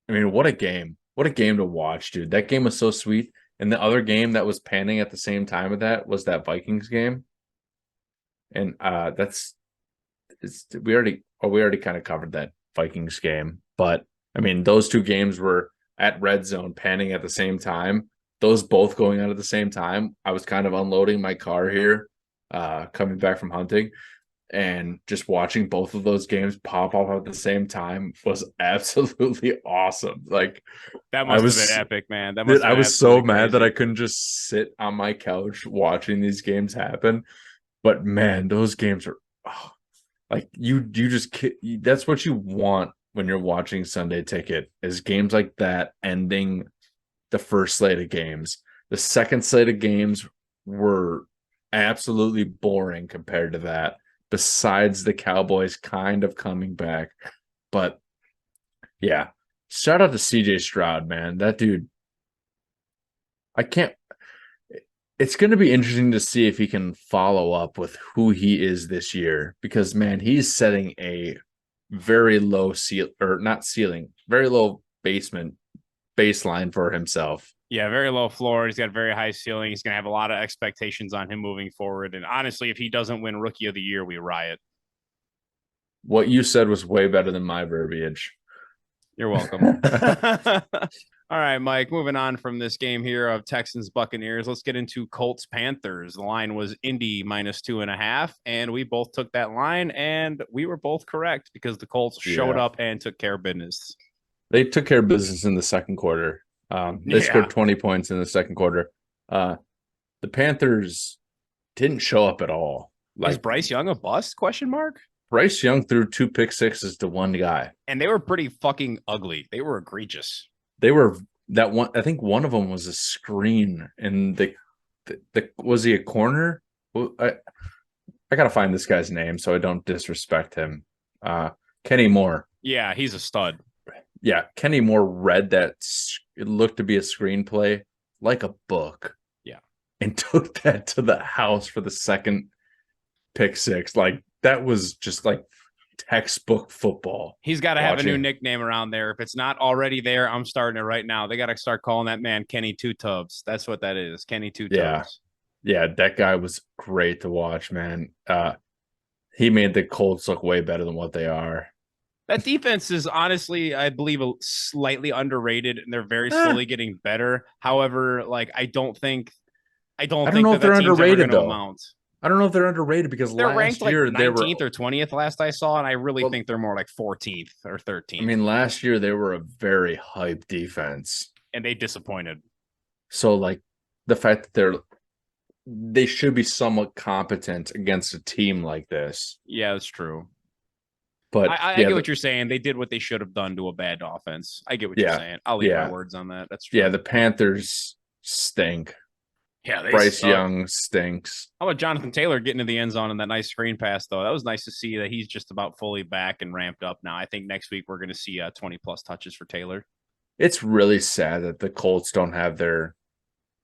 I mean, what a game. What a game to watch, dude. That game was so sweet. And the other game that was panning at the same time of that was that Vikings game. And we already kind of covered that Vikings game. But I mean, those two games were at red zone panning at the same time. Those both going on at the same time. I was kind of unloading my car here, coming back from hunting, and just watching both of those games pop up at the same time was absolutely awesome. Like That I must have was, been epic, man. That dude, must I have been was so absolutely mad that crazy. I couldn't just sit on my couch watching these games happen. But man, those games are like you just that's what you want when you're watching Sunday Ticket is games like that ending the first slate of games. The second slate of games were absolutely boring compared to that, besides the Cowboys kind of coming back. But yeah, shout out to CJ Stroud, man. That dude, I can't. It's going to be interesting to see if he can follow up with who he is this year because, man, he's setting a very low very low baseline for himself. Yeah, very low floor. He's got a very high ceiling. He's going to have a lot of expectations on him moving forward. And honestly, if he doesn't win Rookie of the Year, we riot. What you said was way better than my verbiage. You're welcome. All right, Mike, moving on from this game here of Texans Buccaneers, let's get into Colts Panthers. The line was Indy -2.5, and we both took that line, and we were both correct because the Colts showed up and took care of business. They took care of business in the second quarter. They scored 20 points in the second quarter. The Panthers didn't show up at all. Is Bryce Young a bust? Question mark. Bryce Young threw 2 pick sixes to one guy, and they were pretty fucking ugly. They were egregious. They were that one. I think one of them was a screen, and the was he a corner? Well, I gotta find this guy's name so I don't disrespect him. Kenny Moore. Yeah, he's a stud. Yeah, Kenny Moore read that. It looked to be a screenplay like a book. Yeah, and took that to the house for the second pick six. Like that was just like textbook football. He's got to have a new nickname around there. If it's not already there, I'm starting it right now. They got to start calling that man Kenny Two Tubs. That's what that is. Kenny Two Tubs. Yeah, that guy was great to watch, man. He made the Colts look way better than what they are. That defense is honestly, I believe, slightly underrated, and they're very slowly getting better. However, like I don't think I don't know if they're underrated though. Amount. I don't know if they're underrated because they're last ranked year like 19th or 20th last I saw, and I really think they're more like 14th or 13th. I mean, last year they were a very hyped defense, and they disappointed. So, like the fact that they should be somewhat competent against a team like this. Yeah, that's true. But I get what you're saying. They did what they should have done to a bad offense. I get what you're saying. I'll leave my words on that. That's true. Yeah, the Panthers stink. Yeah, Bryce Young stinks. How about Jonathan Taylor getting to the end zone in that nice screen pass, though? That was nice to see that he's just about fully back and ramped up now. I think next week we're going to see 20-plus touches for Taylor. It's really sad that the Colts don't have their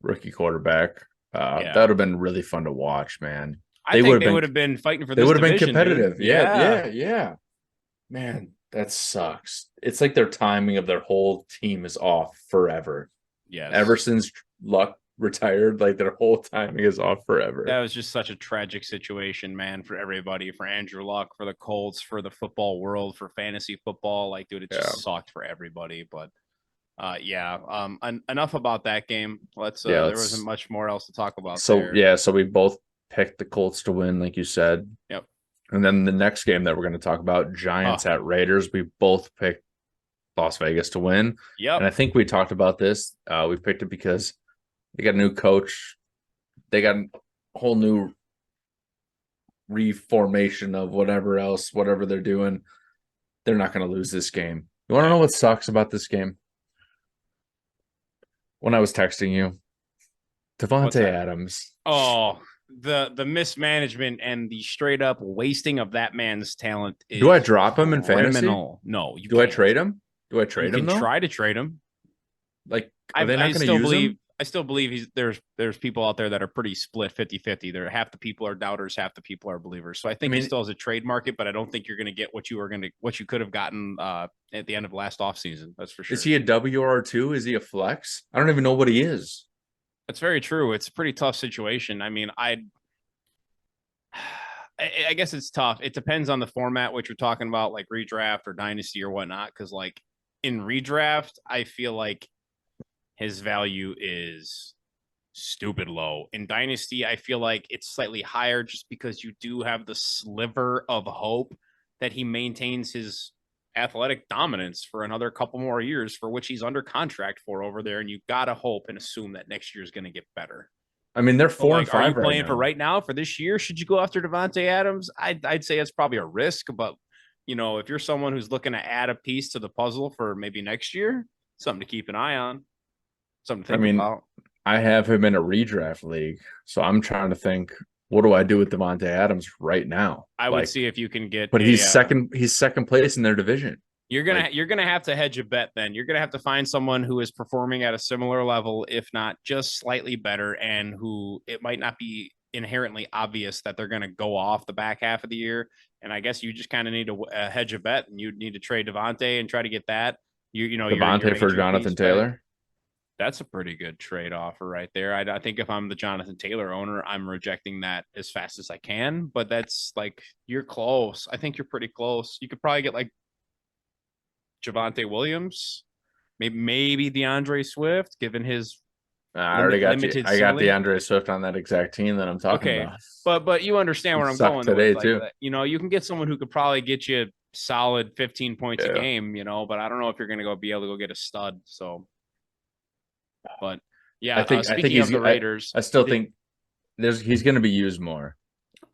rookie quarterback. That would have been really fun to watch, man. I think they would have been fighting for this. They would have been competitive. Yeah. Man, That sucks. It's like their timing of their whole team is off forever. Ever Yes. since Luck retired, like their whole timing is off forever. That was just such a tragic situation, man, for everybody, for Andrew Luck, for the Colts, for the football world, for fantasy football. Like, dude, it Yeah. just sucked for everybody. But yeah. Enough about that game. Yeah, There wasn't much more else to talk about so there. yeah, so we both picked the Colts to win, like you said. Yep. And then the next game that we're going to talk about, Giants Oh, at Raiders, we both picked Las Vegas to win. And yep. I think we talked about this. We picked it because they got a new coach. They got a whole new reformation of whatever they're doing. They're not going to lose this game. You want to know what sucks about this game? When I was texting you, What's Devontae that? Adams. Oh, the mismanagement and the straight up wasting of that man's talent is Do I drop him in fantasy? criminal. No, you Do I can't. trade him? Do I You trade him can though? try to trade him. Like, are they not going to use him? I still believe there's people out there that are pretty split 50-50. There half the people are doubters, half the people are believers. So I think he still has a trade market, but I don't think you're going to get what you could have gotten at the end of last offseason. That's for sure. Is he a WR2? Is he a flex? I don't even know what he is. That's very true. It's a pretty tough situation. I mean, I guess it's tough. It depends on the format, which you're talking about, like redraft or dynasty or whatnot. Because like in redraft, I feel like his value is stupid low. In dynasty, I feel like it's slightly higher just because you do have the sliver of hope that he maintains his athletic dominance for another couple more years, for which he's under contract for over there. And you gotta hope and assume that next year is going to get better. I mean, they're 4-5 are you right playing now. for right now for this year? Should you go after Devontae Adams? I'd say it's probably a risk, but if you're someone who's looking to add a piece to the puzzle for maybe next year, something to keep an eye on, something to think about. I have him in a redraft league, so I'm trying to think, what do I do with Devontae Adams right now? I would see if you can get. But he's second. He's second place in their division. You're gonna have to hedge a bet. Then you're gonna have to find someone who is performing at a similar level, if not just slightly better, and who it might not be inherently obvious that they're gonna go off the back half of the year. And I guess you just kind of need to hedge a bet, and you need to trade Devontae and try to get that. Devontae for Jonathan Taylor. Back. That's a pretty good trade offer right there. I think if I'm the Jonathan Taylor owner, I'm rejecting that as fast as I can. But that's like, you're close. I think you're pretty close. You could probably get like Javonte Williams, maybe DeAndre Swift, given his I already got limited I got DeAndre Swift on that exact team that I'm talking about. But you understand where I'm going today too. You can get someone who could probably get you solid 15 points a game, but I don't know if you're going to be able to go get a stud. So, but yeah, I think of the Raiders, I still think he's going to be used more.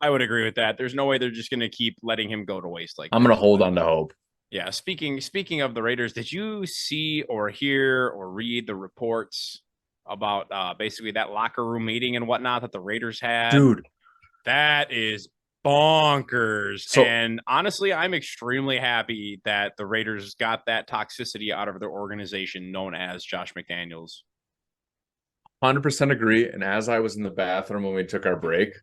I would agree with that. There's no way they're just going to keep letting him go to waste. Like, I'm going to hold on to hope. Yeah. Speaking of the Raiders, did you see or hear or read the reports about basically that locker room meeting and whatnot that the Raiders had? Dude, that is bonkers. So, and honestly, I'm extremely happy that the Raiders got that toxicity out of their organization known as Josh McDaniels. 100% agree. And as I was in the bathroom when we took our break,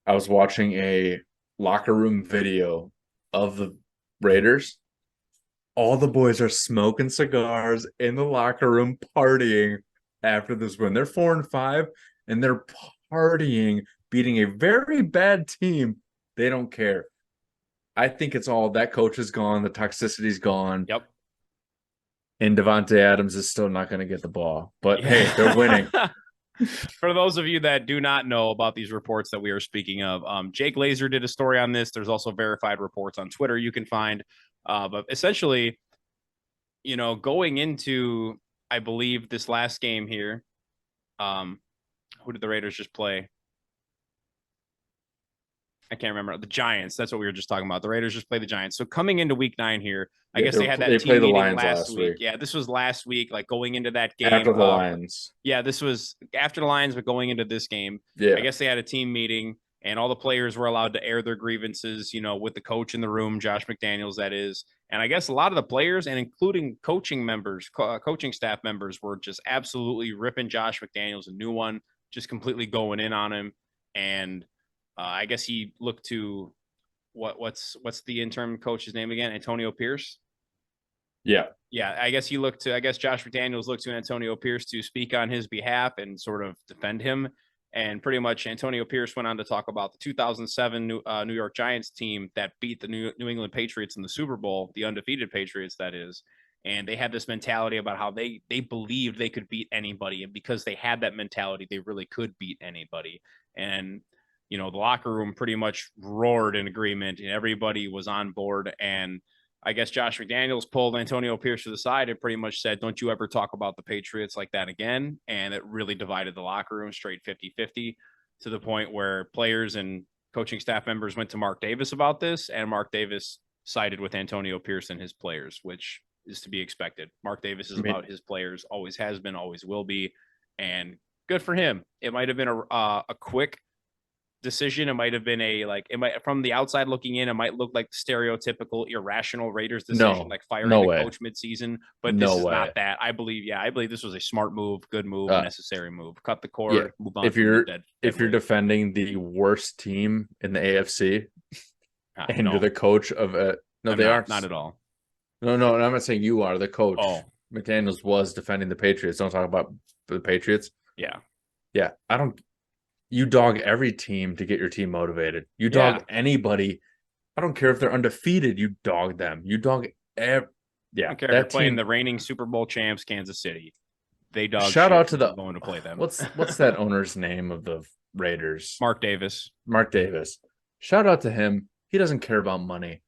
I was watching a locker room video of the Raiders. All the boys are smoking cigars in the locker room, partying after this win. They're 4-5, and they're partying, beating a very bad team. They don't care. I think it's all that coach is gone. The toxicity's gone. Yep. And Devontae Adams is still not going to get the ball. But hey, they're winning. For those of you that do not know about these reports that we are speaking of, Jake Laser did a story on this. There's also verified reports on Twitter you can find. But essentially, going into, I believe, this last game here, who did the Raiders just play? I can't remember. The Giants. That's what we were just talking about. The Raiders just played the Giants. So coming into week 9 here, I guess they had that team meeting last week. Yeah, this was last week, like going into that game. After the Lions. Yeah, this was after the Lions, but going into this game. Yeah. I guess they had a team meeting, and all the players were allowed to air their grievances, with the coach in the room, Josh McDaniels, that is. And I guess a lot of the players, and including coaching staff members, were just absolutely ripping Josh McDaniels a new one, just completely going in on him. And I guess he looked to what's the interim coach's name again? Antonio Pierce. Yeah. Yeah, I guess Josh McDaniels looked to Antonio Pierce to speak on his behalf and sort of defend him. And pretty much Antonio Pierce went on to talk about the 2007 New York Giants team that beat the New England Patriots in the Super Bowl, the undefeated Patriots, that is. And they had this mentality about how they believed they could beat anybody. And because they had that mentality, they really could beat anybody. And, the locker room pretty much roared in agreement and everybody was on board. And I guess Josh McDaniels pulled Antonio Pierce to the side and pretty much said, don't you ever talk about the Patriots like that again. And it really divided the locker room straight 50-50 to the point where players and coaching staff members went to Mark Davis about this. And Mark Davis sided with Antonio Pierce and his players, which is to be expected. Mark Davis is about his players, always has been, always will be. And good for him. It might have been a quick decision. It might have been from the outside looking in, it might look like the stereotypical irrational Raiders decision, like firing a coach midseason. But this is not that. I believe this was a smart move, good move, necessary move. Cut the cord, move on. If you're defending the worst team in the AFC, and you're the coach of a they are not at all. No, I'm not saying you are the coach. McDaniels was defending the Patriots. Don't talk about the Patriots. Yeah. You dog every team to get your team motivated. You dog anybody. I don't care if they're undefeated. You dog them. You dog I don't care if you're playing the reigning Super Bowl champs, Kansas City. They dog. Shout out to going to play them. What's that owner's name of the Raiders? Mark Davis. Shout out to him. He doesn't care about money.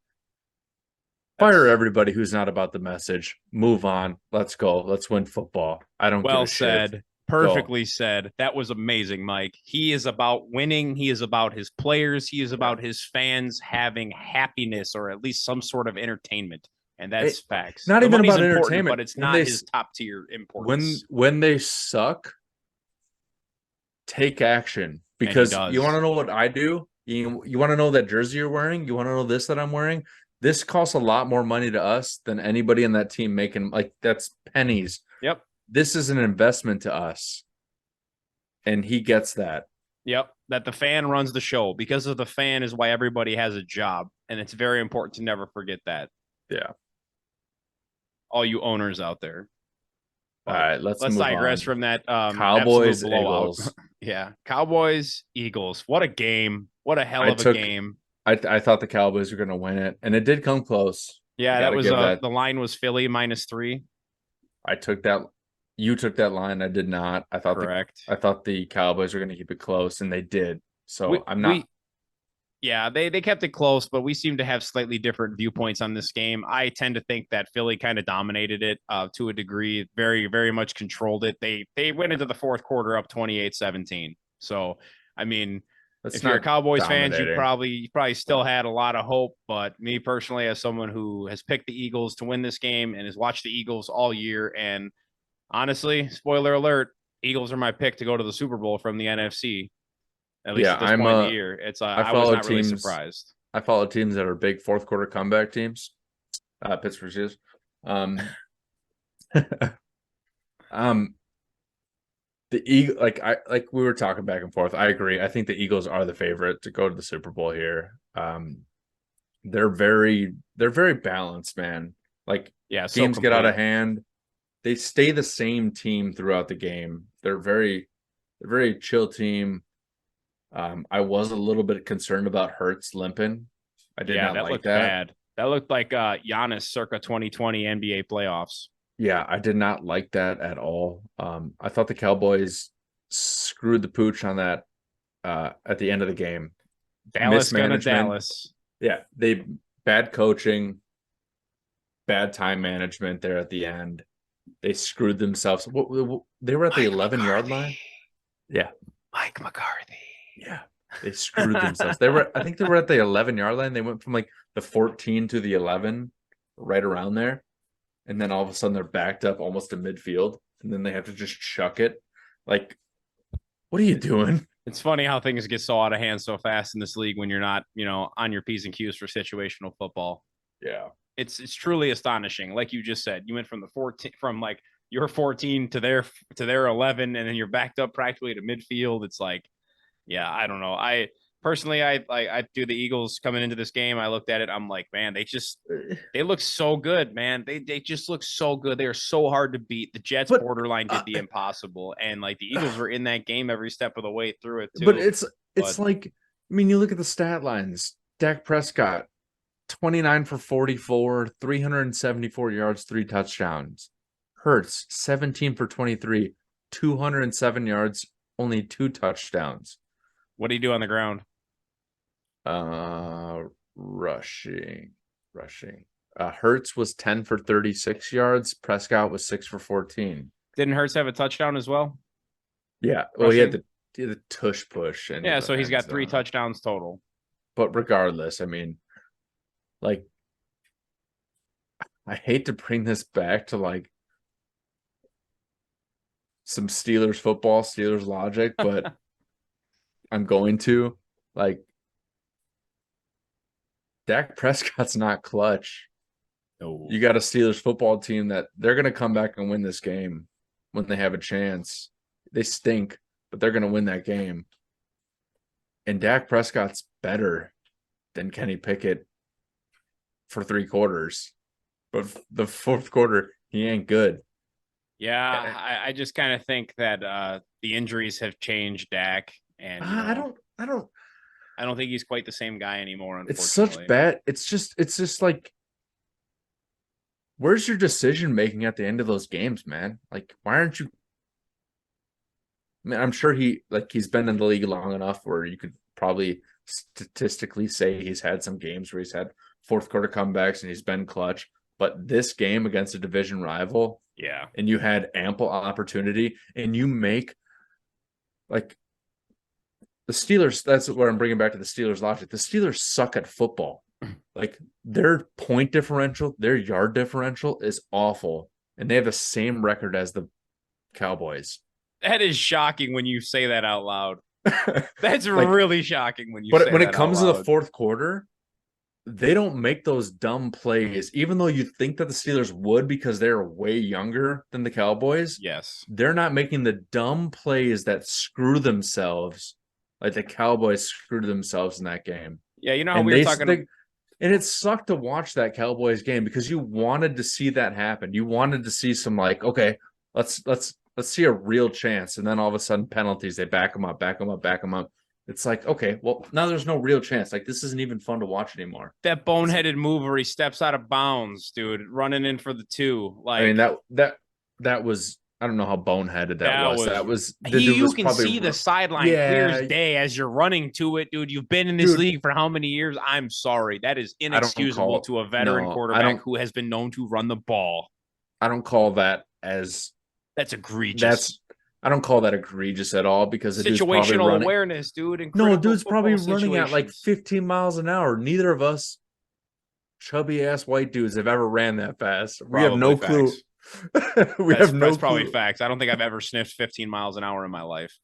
Fire everybody who's not about the message. Move on. Let's go. Let's win football. I don't. Well said. Perfectly said. That was amazing, Mike. He is about winning. He is about his players. He is about his fans having happiness or at least some sort of entertainment. And that's facts. Not even about entertainment, but it's not his top tier importance. When they suck, take action. Because you want to know what I do? You want to know that jersey you're wearing? You want to know this that I'm wearing? This costs a lot more money to us than anybody in that team making. That's pennies. Yep. This is an investment to us. And he gets that. Yep. That the fan runs the show. Because of the fan is why everybody has a job. And it's very important to never forget that. Yeah. All you owners out there. All right, let's digress from that. Cowboys, Eagles. Yeah. Cowboys, Eagles. What a game. What a hell of a game. I thought the Cowboys were going to win it. And it did come close. Yeah, that was the line was Philly -3. I took that. You took that line. I did not. I thought correct. I thought the Cowboys were going to keep it close, and they did. So I'm not. They kept it close, but we seem to have slightly different viewpoints on this game. I tend to think that Philly kind of dominated it to a degree, very, very much controlled it. They went into the fourth quarter up 28-17. So, I mean, if you're a Cowboys fan, you probably still had a lot of hope. But me personally, as someone who has picked the Eagles to win this game and has watched the Eagles all year, and honestly, spoiler alert, Eagles are my pick to go to the Super Bowl from the NFC. At least at this point in the year. It's I was not really surprised. I follow teams that are big fourth quarter comeback teams. Pittsburgh Steelers. The Eagle, like we were talking back and forth. I agree. I think the Eagles are the favorite to go to the Super Bowl here. They're very balanced, man. Teams get out of hand. They stay the same team throughout the game. They're very chill team. I was a little bit concerned about Hurts limping. I did not like that. Bad. That looked like Giannis circa 2020 NBA playoffs. Yeah, I did not like that at all. I thought the Cowboys screwed the pooch on that at the end of the game. Dallas gonna Dallas. Yeah, bad coaching, bad time management there at the end. They screwed themselves. They were at the 11-yard line. Yeah, Mike McCarthy. Yeah, they screwed themselves. I think they were at the 11-yard line. They went from the 14 to the 11, right around there. And then all of a sudden they're backed up almost to midfield. And then they have to just chuck it. What are you doing? It's funny how things get so out of hand so fast in this league when you're not, on your P's and Q's for situational football. Yeah. It's truly astonishing. Like you just said, you went from your 14 to their 11, and then you're backed up practically to midfield. It's yeah, I don't know. Personally, I do the Eagles coming into this game. I looked at it. I'm like, man, they look so good, man. They just look so good. They are so hard to beat. The Jets But borderline did the impossible, and like the Eagles were in that game every step of the way through it but too. it's like, I mean, you look at the stat lines. Dak Prescott, 29 for 44, 374 yards, 3 touchdowns. Hurts, 17 for 23, 207 yards, only 2 touchdowns. What do you do on the ground? Rushing. Hurts was 10 for 36 yards. Prescott was 6 for 14. Didn't Hurts have a touchdown as well? Yeah. Well, he had the tush push. And yeah, so he's got 3 touchdowns total. But regardless, I mean, like, I hate to bring this back to like some Steelers football, Steelers logic, but I'm going to. Like, Dak Prescott's not clutch. No. You got a Steelers football team that they're going to come back and win this game when they have a chance. They stink, but they're going to win that game. And Dak Prescott's better than Kenny Pickett for 3 quarters. But the 4th quarter, he ain't good. Yeah, I just kind of think that the injuries have changed Dak, and I don't think he's quite the same guy anymore. Unfortunately, it's such bad. It's just like, where's your decision making at the end of those games, man? Like, why aren't you? I mean, I'm sure he's been in the league long enough where you could probably statistically say he's had some games where he's had 4th quarter comebacks and he's been clutch. But this game against a division rival, yeah, and you had ample opportunity, and you make, like, the Steelers. That's what I'm bringing back to the Steelers logic. The Steelers suck at football. Like, their point differential, their yard differential is awful, and they have the same record as the Cowboys. That is shocking when you say that out loud. That's like, really shocking when you. But when it comes to the 4th quarter, they don't make those dumb plays, even though you think that the Steelers would because they're way younger than the Cowboys. Yes. They're not making the dumb plays that screw themselves, like the Cowboys screwed themselves in that game. Yeah, you know how we were talking. And it sucked to watch that Cowboys game because you wanted to see that happen. You wanted to see some, like, okay, let's see a real chance. And then all of a sudden, penalties, they back them up. It's like, okay, well, now there's no real chance. Like, this isn't even fun to watch anymore. That boneheaded move where he steps out of bounds, dude, running in for the 2. Like, I mean, that was, I don't know how boneheaded that was. You can see the sideline clear as day as you're running to it, dude. You've been in this league for how many years? I'm sorry. That is inexcusable to a veteran quarterback who has been known to run the ball. I don't call that as... That's egregious. I don't call that egregious at all because the situational awareness, dude. No, dude's probably running at like 15 miles an hour. Neither of us chubby ass white dudes have ever ran that fast. We have no clue. That's probably facts. I don't think I've ever sniffed 15 miles an hour in my life.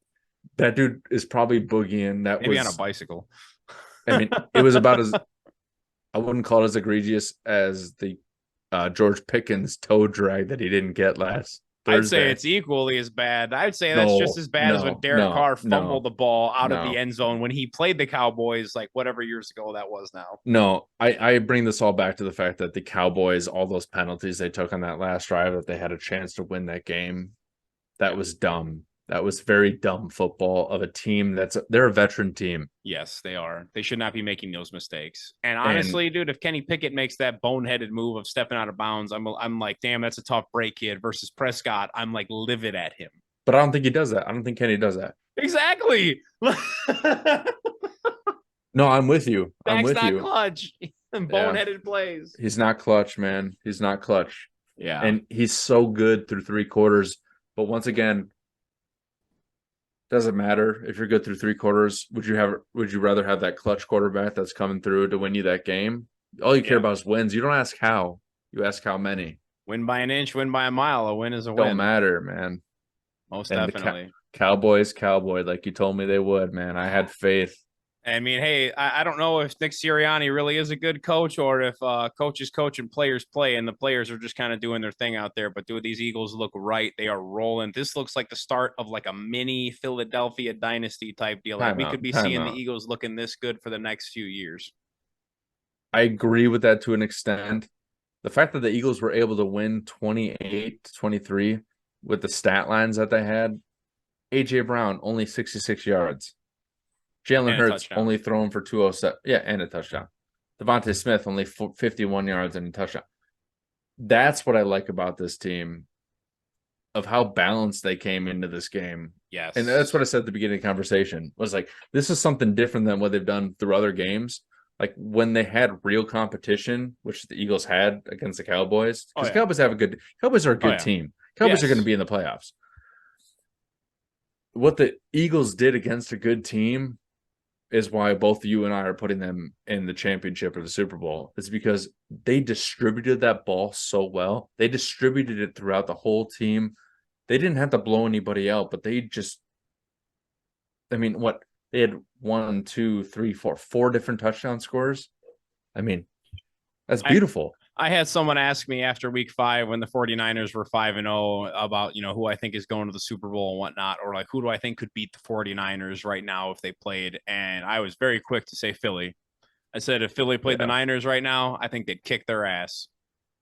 That dude is probably boogieing. Maybe on a bicycle. I mean, it was about as, I wouldn't call it as egregious as the George Pickens toe drag that he didn't get last Thursday. I'd say it's equally as bad. I'd say that's just as bad as when Derek Carr fumbled the ball out of the end zone when he played the Cowboys, like whatever years ago that was now. No, I bring this all back to the fact that the Cowboys, all those penalties they took on that last drive, that they had a chance to win that game, that was dumb. That was very dumb football of a team they're a veteran team. Yes, they are. They should not be making those mistakes. And honestly, dude, if Kenny Pickett makes that boneheaded move of stepping out of bounds, I'm like, damn, that's a tough break, kid. Versus Prescott, I'm like livid at him. But I don't think he does that. I don't think Kenny does that. Exactly. No, I'm with you. I'm with not you. Clutch. Boneheaded plays. He's not clutch, man. He's not clutch. Yeah. And he's so good through 3 quarters. But once again, doesn't matter if you're good through 3 quarters. Would you rather have that clutch quarterback that's coming through to win you that game? All you care about is wins. You don't ask how. You ask how many. Win by an inch, win by a mile. A win is a win. Don't matter, man. Most definitely. Cowboys, like you told me they would, man. I had faith. I mean, hey, I don't know if Nick Sirianni really is a good coach or if coaches coach and players play and the players are just kind of doing their thing out there. But do these Eagles look right? They are rolling. This looks like the start of like a mini Philadelphia dynasty type deal. Like we could Timeout, be seeing the timeout. Eagles looking this good for the next few years. I agree with that to an extent. The fact that the Eagles were able to win 28-23 with the stat lines that they had, AJ Brown only 66 yards. Jalen And a Hurts touchdown. only thrown for 207. Yeah, and a touchdown. Devontae Smith only 51 yards and a touchdown. That's what I like about this team, of how balanced they came into this game. And that's what I Yes. said at the beginning of the conversation, was like, this is something different than what they've done through other games. Like when they had real competition, which the Eagles had against the Cowboys, Oh because yeah. Cowboys are a Oh good yeah. team. Cowboys are going to Yes. be in the playoffs. What the Eagles did against a good team is why both you and I are putting them in the championship or the Super Bowl. Is because they distributed that ball so well. They distributed it throughout the whole team. They didn't have to blow anybody out, but they just, I mean, what they had one, two, three, four different touchdown scores. I mean, that's I beautiful. I had someone ask me after week 5 when the 49ers were 5-0 about, who I think is going to the Super Bowl and whatnot, or like who do I think could beat the 49ers right now if they played. And I was very quick to say Philly. I said if Philly played the Yeah. Niners right now, I think they'd kick their ass.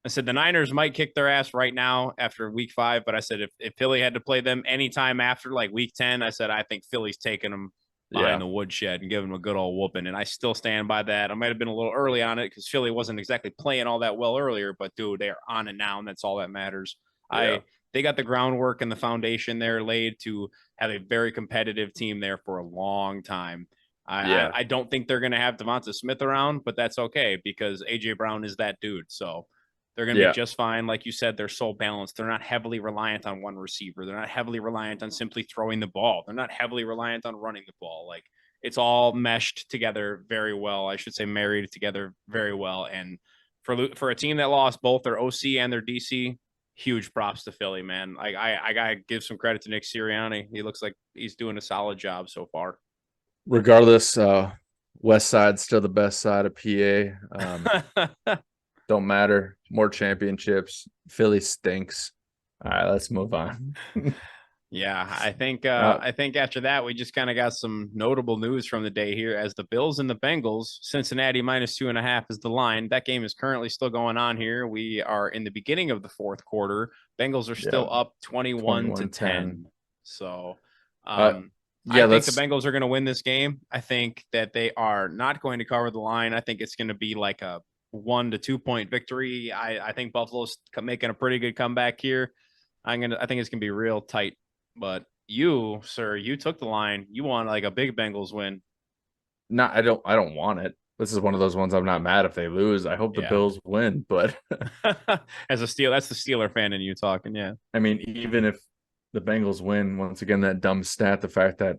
I said the Niners might kick their ass right now after week 5, but I said if Philly had to play them anytime after like week 10, I said I think Philly's taking them behind Yeah. the woodshed and giving them a good old whooping. And I still stand by that. I might have been a little early on it because Philly wasn't exactly playing all that well earlier, but dude, they're on it now, and that's all that matters. Yeah. They got the groundwork and the foundation there laid to have a very competitive team there for a long time. Yeah. I don't think they're going to have Devonta Smith around, but that's okay because AJ Brown is that dude. So they're going to be Yeah. just fine. Like you said, they're so balanced. They're not heavily reliant on one receiver. They're not heavily reliant on simply throwing the ball. They're not heavily reliant on running the ball. Like it's all meshed together very well. I should say married together very well. And for a team that lost both their OC and their DC, huge props to Philly, man. I gotta give some credit to Nick Sirianni. He looks like he's doing a solid job so far. Regardless, West Side's still the best side of PA. Don't matter. More championships. Philly stinks. All right, let's move on. Yeah, uh, I think after that we just kind of got some notable news from the day here as the Bills and the Bengals. Cincinnati -2.5 is the line. That game is currently still going on here. We are in the beginning of the fourth quarter. Bengals are yeah, still up 21 to 21-10. 10. So Uh, I yeah, think the let's Bengals are going to win this game. I think that they are not going to cover the line. I think it's going to be like a 1 to 2 point victory. I think Buffalo's making a pretty good comeback here. I think it's gonna be real tight. But you, sir, you took the line. You want like a big Bengals win. not I don't want it. This is one of those ones I'm not mad if they lose. I hope the Yeah. Bills win, but As a Steel, that's the Steeler fan in you talking. Yeah. I mean, even if the Bengals win, once again, that dumb stat, the fact that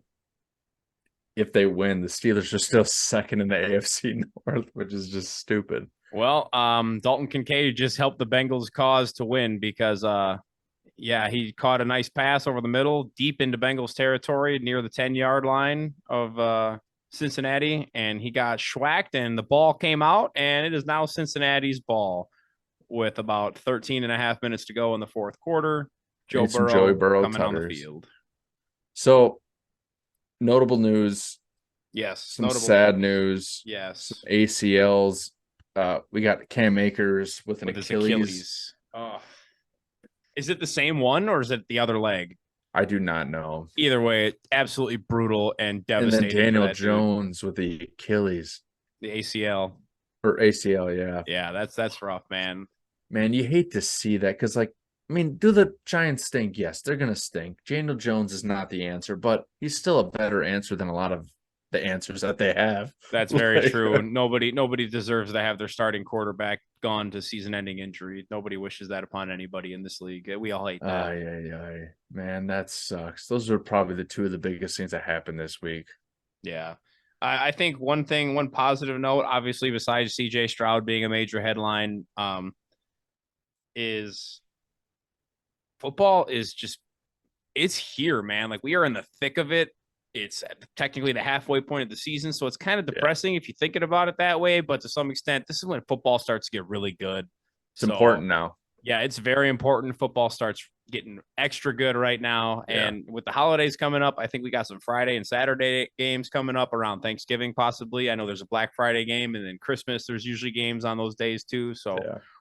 if they win, the Steelers are still second in the AFC North, which is just stupid. Well, Dalton Kincaid just helped the Bengals cause to win because yeah, he caught a nice pass over the middle, deep into Bengals territory near the 10-yard line of Cincinnati, and he got schwacked, and the ball came out, and it is now Cincinnati's ball with about 13 and a half minutes to go in the fourth quarter. Joe Need some Joey Burrow Burrow coming on the tutters. field. So notable news, Yes, some notable sad news. news, some Yes, ACLs. We got Cam Akers with an with his Achilles. Achilles. Oh, is it the same one or is it the other leg? I do not know. Either way, absolutely brutal and And then devastating for Daniel that dude. Jones with the Achilles The ACL. or ACL, yeah. Yeah, that's rough, man. Man, you hate to see that because, like, I mean, do the Giants stink? Yes, they're going to stink. Daniel Jones is not the answer, but he's still a better answer than a lot of the answers that they have. That's very true. Nobody deserves to have their starting quarterback gone to season-ending injury. Nobody wishes that upon anybody in this league. We all hate that. Man, that sucks. Those are probably the two of the biggest things that happened this week. Yeah. I think one positive note, obviously, besides CJ Stroud being a major headline, is football is just it's here, man. Like we are in the thick of it. it's technically the halfway point of the season, so it's kind of depressing if you're thinking about it that way. But to some extent, this is when football starts to get really good. It's important now. Yeah, it's very important. Football starts getting extra good right now. Yeah. And with the holidays coming up, I think we got some Friday and Saturday games coming up around Thanksgiving, possibly. I know there's a Black Friday game, and then Christmas, there's usually games on those days too. So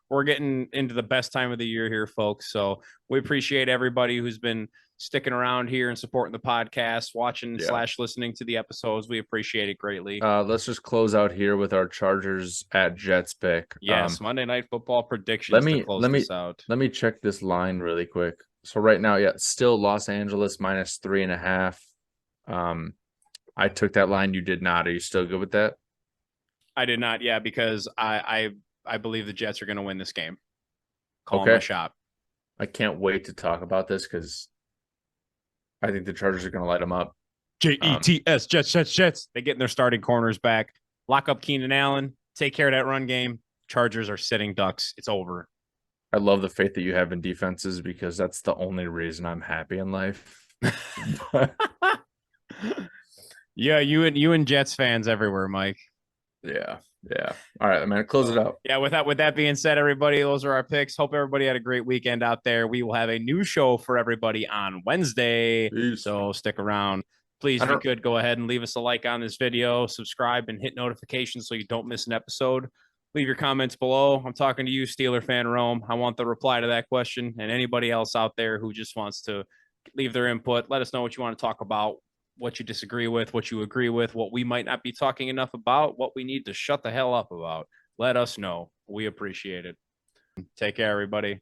we're getting into the best time of the year here, folks. So we appreciate everybody who's been sticking around here and supporting the podcast, watching / listening to the episodes. We appreciate it greatly. Let's just close out here with our Chargers at Jets pick. Yes, Monday Night Football predictions let me this out. Let me check this line really quick. So right now, still Los Angeles -3.5. I took that line. You did not. Are you still good with that? I did not. Yeah, because I believe the Jets are going to win this game. Call my shot. I can't wait to talk about this because I think the Chargers are going to light them up. Jets, Jets. They're getting their starting corners back. Lock up Keenan Allen. Take care of that run game. Chargers are sitting ducks. It's over. I love the faith that you have in defenses because that's the only reason I'm happy in life. Yeah, you and Jets fans everywhere, Mike. Yeah. All right, man. Close it out. Yeah. With that being said, everybody, those are our picks. Hope everybody had a great weekend out there. We will have a new show for everybody on Wednesday. Peace. So stick around. Please, if you could, go ahead and leave us a like on this video, subscribe, and hit notifications so you don't miss an episode. Leave your comments below. I'm talking to you, Steeler fan Rome. I want the reply to that question, and anybody else out there who just wants to leave their input. Let us know what you want to talk about, what you disagree with, what you agree with, what we might not be talking enough about, what we need to shut the hell up about. Let us know. We appreciate it. Take care, everybody.